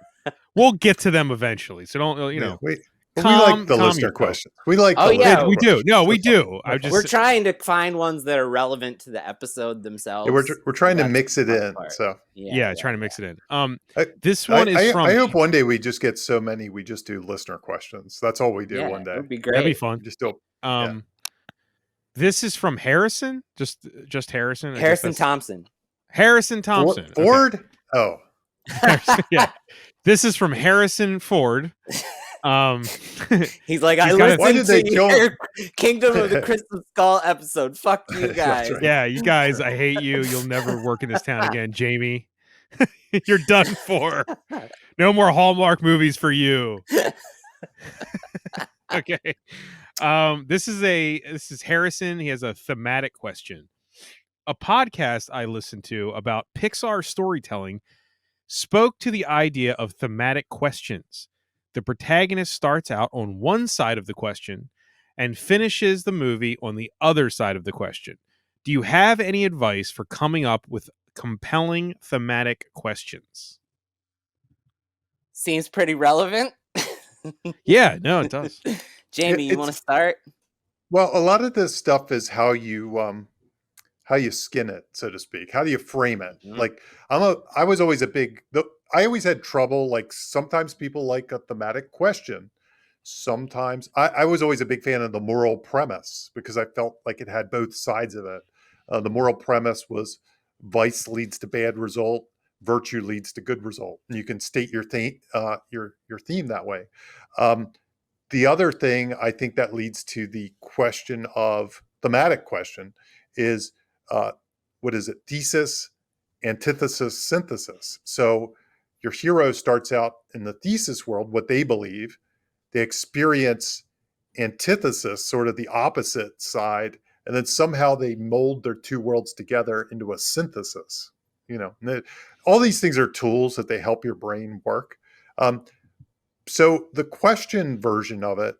we'll get to them eventually. So don't, you know. We like the listener yourself. questions. We like Oh, the yeah, listener We do. questions. No, we do. I just We're trying to find ones that are relevant to the episode themselves. Yeah, we're trying to That's mix it the fun in. part. So yeah, trying to mix it in. I- This one is from. I hope one day we just get so many we just do listener questions. That's all we do Yeah, one day. it would be great. That'd be fun. Just do. This is from Harrison. Just Harrison. Harrison Thompson. Harrison Thompson. Ford. Okay. Oh, Yeah. This is from Harrison Ford. He's like, I listened to your Kingdom of the Crystal Skull episode. Fuck you guys. Right. Yeah, you guys, I hate you. You'll never work in this town again, Jamie. You're done for. No more Hallmark movies for you. Okay. This is Harrison. He has a thematic question. A podcast I listened to about Pixar storytelling spoke to the idea of thematic questions. The protagonist starts out on one side of the question and finishes the movie on the other side of the question. Do you have any advice for coming up with compelling thematic questions? Seems pretty relevant. Yeah, no, it does. Jamie, you want to start? Well, a lot of this stuff is how you skin it, so to speak. How do you frame it? Mhm. Like I was always I always had trouble. Like sometimes people like a thematic question. Sometimes I was always a big fan of the moral premise because I felt like it had both sides of it. The moral premise was vice leads to bad result, virtue leads to good result, and you can state your theme that way. The other thing I think that leads to the question of thematic question is what is it? Thesis, antithesis, synthesis. So your hero starts out in the thesis world, what they believe. They experience antithesis, sort of the opposite side, and then somehow they mold their two worlds together into a synthesis. You know, all these things are tools that they help your brain work. So the question version of it,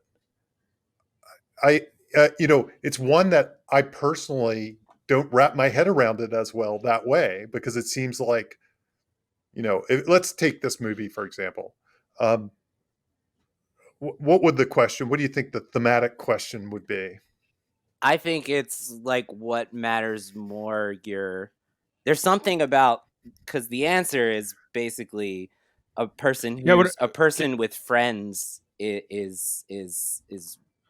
it's one that I personally don't wrap my head around it as well that way, because it seems like, let's take this movie, for example. What would the question, what do you think the thematic question would be? I think it's like what matters more. There's something about, because the answer is basically a person Yeah, who's a person with friends is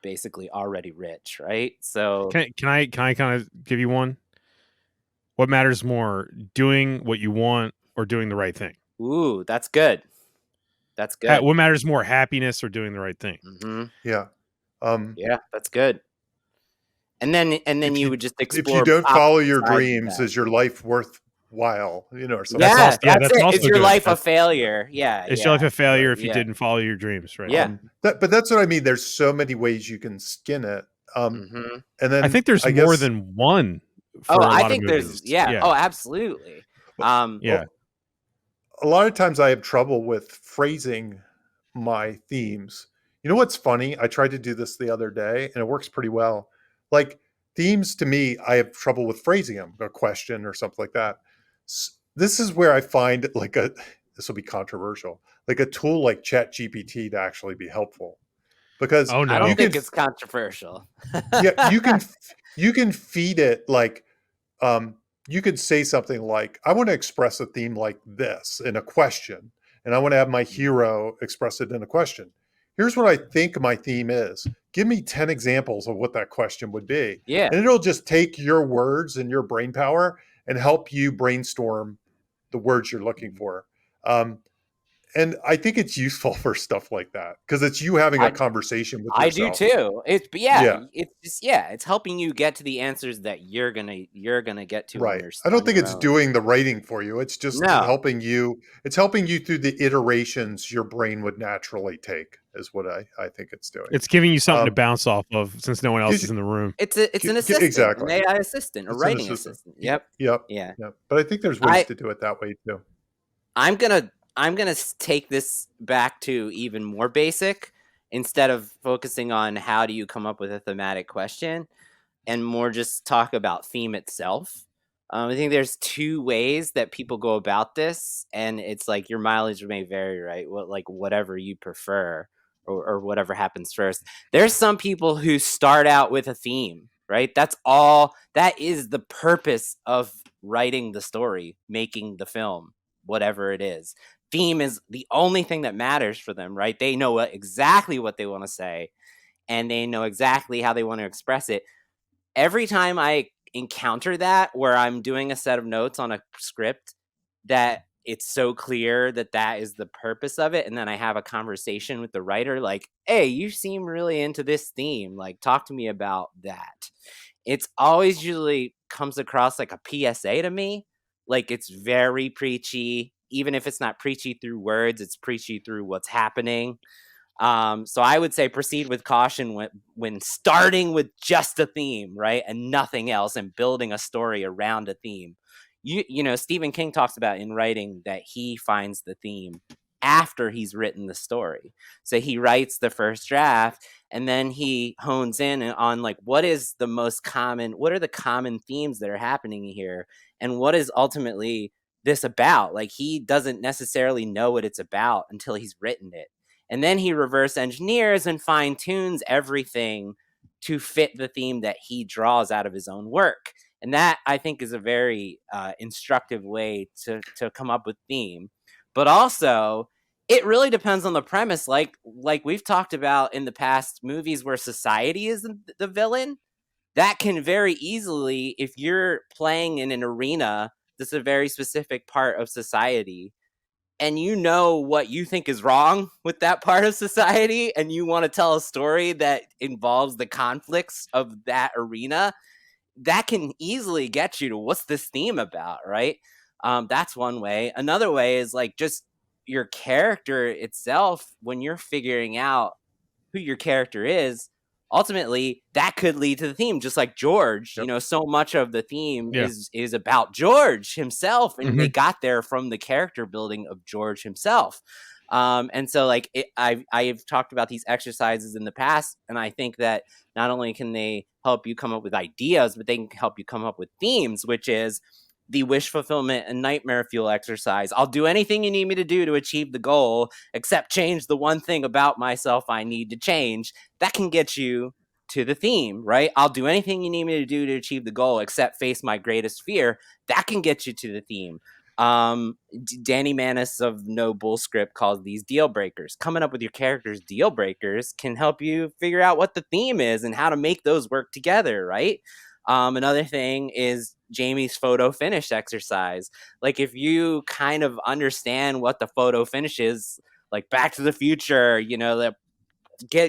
basically already rich, right? So can I kind of give you one? What matters more, doing what you want or doing the right thing? ooh, that's good. That's good. What matters more, happiness or doing the right thing? Mm-hmm. Yeah. Um, Yeah, that's good. And then if you you would just if you explore don't follow opposite your sides of dreams, that. is your life worthwhile? Or something That's like also, Yeah, that. yeah, that's that's it. Is also your good. life a failure? Yeah, Is your life yeah, a failure right, if you yeah, didn't follow your dreams, right? yeah. But that's what I mean. There's so many ways you can skin it. Mm-hmm. And I then think there's I more guess, than one Oh, for a I lot of think there's, movies. yeah. Yeah. Oh, absolutely. Um, Yeah. well, a lot of times I have trouble with phrasing my themes. You know what's funny? I tried to do this the other day and it works pretty well. Like themes to me, I have trouble with phrasing them, a question or something like that. This is where I find this will be controversial, like a tool like Chat GPT to actually be helpful because Oh I you don't no. can, think it's controversial. yeah, you can feed it like um, you could say something like, I want to express a theme like this in a question, and I want to have my hero express it in a question. Here's what I think my theme is. Give me 10 examples of what that question would be. Yeah. And it'll just take your words and your brain power and help you brainstorm the words you're looking for. Um, and I think it's useful for stuff like that because it's you having a I conversation with I do yourself. too. But yeah, Yeah. it's just, yeah, it's helping you get to the answers that you're gonna get to Right. I don't on think your it's own. doing the writing for you. It's just No. helping you. It's helping you through the iterations your brain would naturally take, is what I think it's doing. It's giving you something to Um, bounce off of since no one else gives is you, in the room. It's an assistant, an exactly. AI assistant, a It's an writing assistant. assistant. Yep. Yep. Yeah. Yep. But I think there's ways I to do it that way too. I'm gonna take this back to even more basic, instead of focusing on how do you come up with a thematic question, and more just talk about theme itself. I think there's two ways that people go about this, and it's like your mileage may vary, right? Whatever you prefer, or whatever happens first. There's some people who start out with a theme, right? That's all. That is the purpose of writing the story, making the film, whatever it is. Theme is the only thing that matters for them, right? They know exactly what they want to say, and they know exactly how they want to express it. Every time I encounter that, where I'm doing a set of notes on a script, that it's so clear that that is the purpose of it, and then I have a conversation with the writer, like, hey, you seem really into this theme, like, talk to me about that. It's always usually comes across like a PSA to me, like it's very preachy. Even if it's not preachy through words, it's preachy through what's happening. So I would say proceed with caution when starting with just a theme, right, and nothing else, and building a story around a theme. Stephen King talks about in writing that he finds the theme after he's written the story. So he writes the first draft, and then he hones in on, like, what are the common themes that are happening here, and what is ultimately this about? Like, he doesn't necessarily know what it's about until he's written it, and then he reverse engineers and fine tunes everything to fit the theme that he draws out of his own work. And that, I think, is a very instructive way to come up with theme. But also, it really depends on the premise. Like we've talked about in the past, movies where society is the villain, that can very easily, if you're playing in an arena that's a very specific part of society, and you know what you think is wrong with that part of society, and you want to tell a story that involves the conflicts of that arena, that can easily get you to, what's this theme about, right? That's one way. Another way is like just your character itself. When you're figuring out who your character is, ultimately that could lead to the theme. Just like George, Yep. so much of the theme Yeah. is about George himself, and they Mhm. got there from the character building of George himself. And so, like, I've talked about these exercises in the past, and I think that not only can they help you come up with ideas, but they can help you come up with themes, which is the wish fulfillment and nightmare fuel exercise. I'll do anything you need me to do to achieve the goal, except change the one thing about myself I need to change. That can get you to the theme, right? I'll do anything you need me to do to achieve the goal except face my greatest fear. That can get you to the theme. Danny Manis of No Bull Script calls these deal breakers. Coming up with your character's deal breakers can help you figure out what the theme is and how to make those work together, right? Another thing is Jamie's photo finish exercise. Like, if you kind of understand what the photo finish is, like Back to the Future, you know, the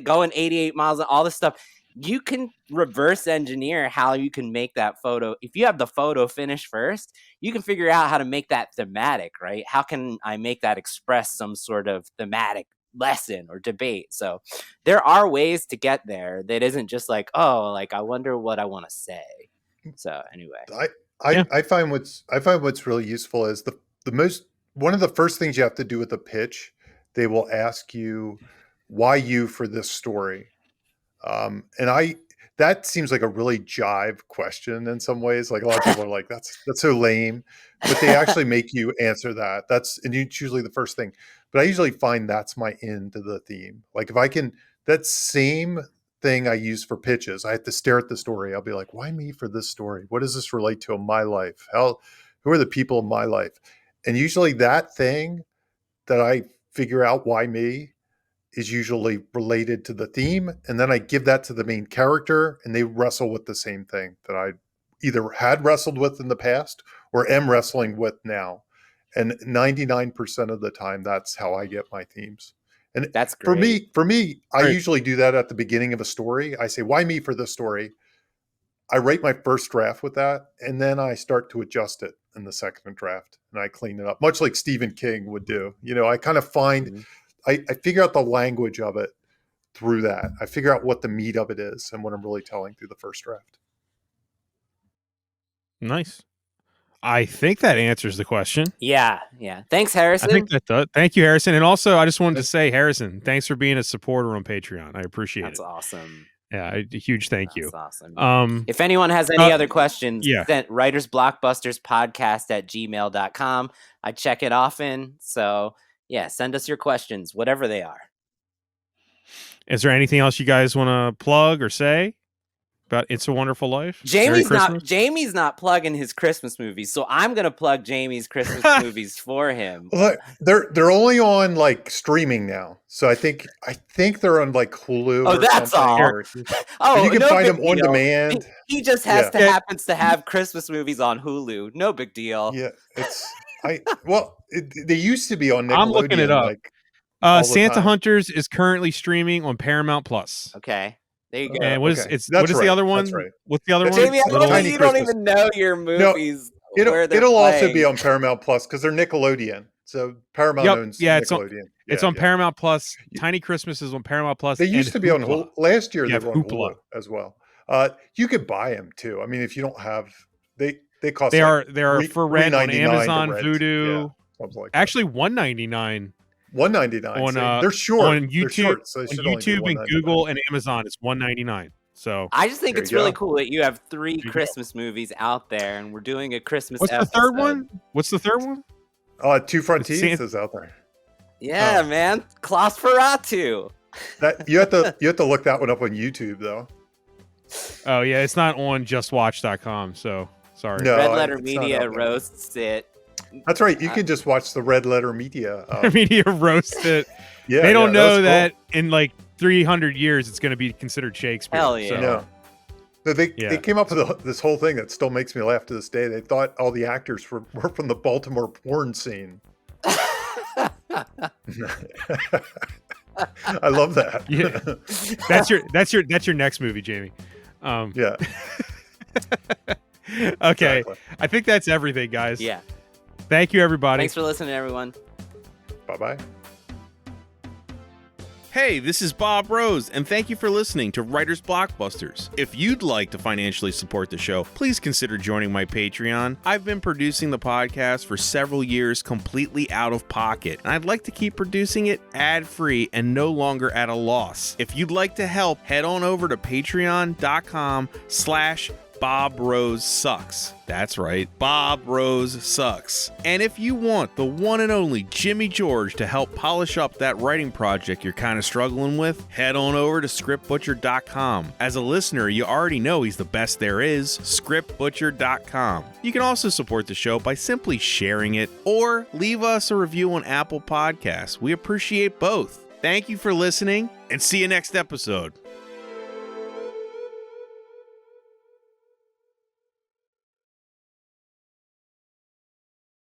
going 88 miles, all this stuff, you can reverse engineer how you can make that photo. If you have the photo finish first, you can figure out how to make that thematic, right? How can I make that express some sort of thematic lesson or debate? So there are ways to get there that isn't just like, oh, like I wonder what I want to say. So anyway, I find what's really useful is one of the first things you have to do with a pitch. They will ask you, why you for this story? That seems like a really jive question in some ways. Like, a lot of people are like, that's so lame, but they actually make you answer that. And it's usually the first thing. But I usually find that's my into the theme. Like, if I can, that same thing I use for pitches, I have to stare at the story. I'll be like, why me for this story? What does this relate to in my life? Who are the people in my life? And usually that thing that I figure out why me is usually related to the theme. And then I give that to the main character and they wrestle with the same thing that I either had wrestled with in the past or am wrestling with now. And 99% of the time, that's how I get my themes. And that's great. For me, I usually do that at the beginning of a story. I say, why me for this story? I write my first draft with that, and then I start to adjust it in the second draft and I clean it up, much like Stephen King would do. You know, I kind of find, I figure out the language of it through that. I figure out what the meat of it is and what I'm really telling through the first draft. Nice. I think that answers the question. Yeah. Thanks, Harrison. I think that does. Thank you, Harrison. And also, I just wanted to say, Harrison, thanks for being a supporter on Patreon. I appreciate it. That's awesome. Yeah, a huge thank you. That's awesome. If anyone has any other questions, send writersblockbusterspodcast@gmail.com. I check it often. So yeah, send us your questions, whatever they are. Is there anything else you guys want to plug or say about It's a Wonderful Life? Jamie's not plugging his Christmas movies, so I'm gonna plug Jamie's Christmas movies for him. Well, they're only on like streaming now, so I think they're on like Hulu. Oh, that's all. You can find them on demand. He just happens to have Christmas movies on Hulu. No big deal. Yeah, they used to be on Nickelodeon. I'm looking it up. Like, Santa Hunters is currently streaming on Paramount Plus. Okay. There you go. And what is the other one? That's right. What's the other one? Jamie, you don't even know your movies. It'll also be on Paramount Plus because they're Nickelodeon. So Paramount owns Nickelodeon. It's on Paramount Plus. Tiny Christmas is on Paramount Plus. They used to be on Hulu. Last year they were on Hoopla Hulu as well. You could buy them too. I mean, if you don't have, they cost. They are for rent on Amazon, Vudu. Like actually, $1.99. $1.99. They're short on YouTube. They're short, so on YouTube and Google and Amazon, it's $1.99. So I just think it's really cool that you have 3 Christmas movies out there, and we're doing a Christmas. What's the third one? Two Front Teeth is out there. Yeah, man, Klausferatu. That you have to look that one up on YouTube though. Oh yeah, it's not on justwatch.com. So sorry. No, Red Letter Media roasts it. That's right. You can just watch the Red Letter Media. Media roast it. Yeah, they don't know that in like 300 years it's going to be considered Shakespeare. Hell yeah. So. No. They came up with this whole thing that still makes me laugh to this day. They thought all the actors were from the Baltimore porn scene. I love that. Yeah. That's your next movie, Jamie. Yeah. Okay. Exactly. I think that's everything, guys. Yeah. Thank you, everybody. Thanks for listening, everyone. Bye-bye. Hey, this is Bob Rose, and thank you for listening to Writers Blockbusters. If you'd like to financially support the show, please consider joining my Patreon. I've been producing the podcast for several years completely out of pocket, and I'd like to keep producing it ad-free and no longer at a loss. If you'd like to help, head on over to patreon.com/ Bob Rose Sucks. That's right, Bob Rose Sucks. And if you want the one and only Jimmy George to help polish up that writing project you're kind of struggling with, head on over to scriptbutcher.com. As a listener, you already know he's the best there is, scriptbutcher.com. You can also support the show by simply sharing it or leave us a review on Apple Podcasts. We appreciate both. Thank you for listening and see you next episode.